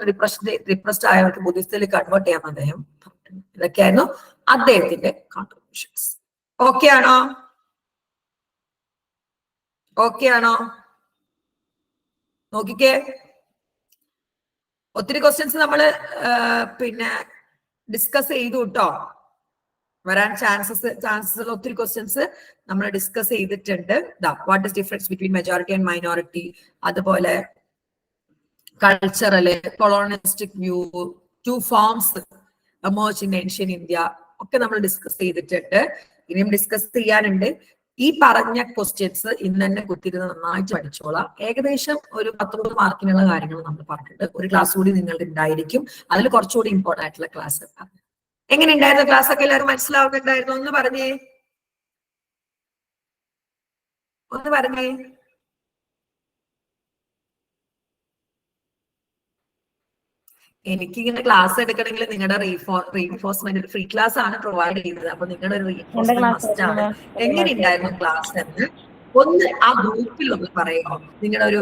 റിപ്രസ്ഡ് ആയവർക്ക് ബുദ്ധിസത്തിലേക്ക് കൺവേർട്ട് ചെയ്യാൻ അദ്ദേഹം. ഇതൊക്കെയായിരുന്നു അദ്ദേഹത്തിന്റെ കോൺട്രിബ്യൂഷൻസ്. ഓക്കെ ആണോ? ഓക്കെ ആണോ? നോക്കിക്കേ, ഒത്തിരി ക്വസ്റ്റ്യൻസ് നമ്മള് പിന്നെ ഡിസ്കസ് ചെയ്തു കേട്ടോ. വരാൻ ചാൻസസ് ഒത്തിരി ക്വസ്റ്റ്യൻസ് നമ്മൾ ഡിസ്കസ് ചെയ്തിട്ടുണ്ട്. What is difference between majority and minority, അതുപോലെ cultural, colonialistic view, 2 forms emerge in ancient India ഒക്കെ നമ്മൾ ഡിസ്കസ് ചെയ്തിട്ടുണ്ട്. ഇനിയും ഡിസ്കസ് ചെയ്യാനുണ്ട്. ഈ പറഞ്ഞ ക്വസ്റ്റ്യൻസ് ഇന്ന് തന്നെ കുത്തിരുന്ന് നന്നായിട്ട് പഠിച്ചോളാം. ഏകദേശം ഒരു 10 മാർക്കിനുള്ള കാര്യങ്ങൾ നമ്മൾ പറഞ്ഞിട്ടുണ്ട്. ഒരു ക്ലാസ് കൂടി നിങ്ങളുടെ ഉണ്ടായിരിക്കും, അതിൽ കുറച്ചുകൂടി ഇമ്പോർട്ടൻ്റ് ആയിട്ടുള്ള ക്ലാസ്. എങ്ങനെ ഉണ്ടായിരുന്നു ക്ലാസ് ഒക്കെ? എല്ലാവരും മനസ്സിലാവുന്നുണ്ടായിരുന്നു? ഒന്ന് പറഞ്ഞേ. എനിക്കിങ്ങനെ ക്ലാസ് എടുക്കണമെങ്കിൽ നിങ്ങളുടെ റീഇൻഫോഴ്സ്മെന്റ് ഫ്രീ ക്ലാസ് ആണ് പ്രൊവൈഡ് ചെയ്യുന്നത്. അപ്പൊ നിങ്ങളുടെ ഒരു റീഇൻഫോഴ്സ്മെന്റ് മസ്റ്റ് ആണ്. എങ്ങനെ ഉണ്ടായിരുന്നു ക്ലാസ് എന്ന് ഒന്ന് ആ ഗ്രൂപ്പിൽ ഒന്ന് പറയുമോ? നിങ്ങളുടെ ഒരു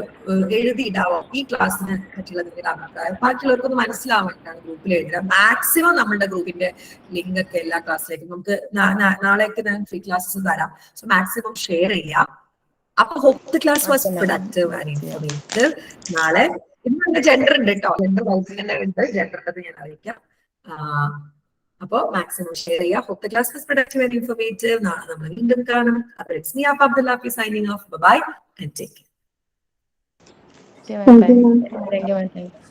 എഴുതിയിടാവോ ഈ ക്ലാസ്സിനെ പറ്റിയുള്ള നിങ്ങളുടെ അഭിപ്രായം? ബാക്കിയുള്ളവർക്കൊന്ന് മനസ്സിലാവേണ്ടതാണ് ഗ്രൂപ്പിൽ എഴുതുക. മാക്സിമം നമ്മുടെ ഗ്രൂപ്പിന്റെ ലിങ്ക് ഒക്കെ എല്ലാ ക്ലാസ്സിലേക്കും നമുക്ക് നാളേക്ക് ഞാൻ ഫ്രീ ക്ലാസ്സസ് തരാം. സോ മാക്സിമം ഷെയർ ചെയ്യാം. അപ്പൊ hope the class was productive and informative. നാളെ ഇന്ന് ജെൻഡർ ഉണ്ട് കേട്ടോ, ജെൻഡർ വൈസിന്റെ ഉണ്ട്, ജെൻഡറിന്റെ ഞാൻ അറിയിക്കാം. അപ്പൊ മാക്സിമം ഷെയർ ചെയ്യാം. Hope the class was productive and informative. നാളെ നമ്മൾ വീണ്ടും കാണും. അപ്പൊ it's me Abdul signing off. Bye bye and take care. Thank you.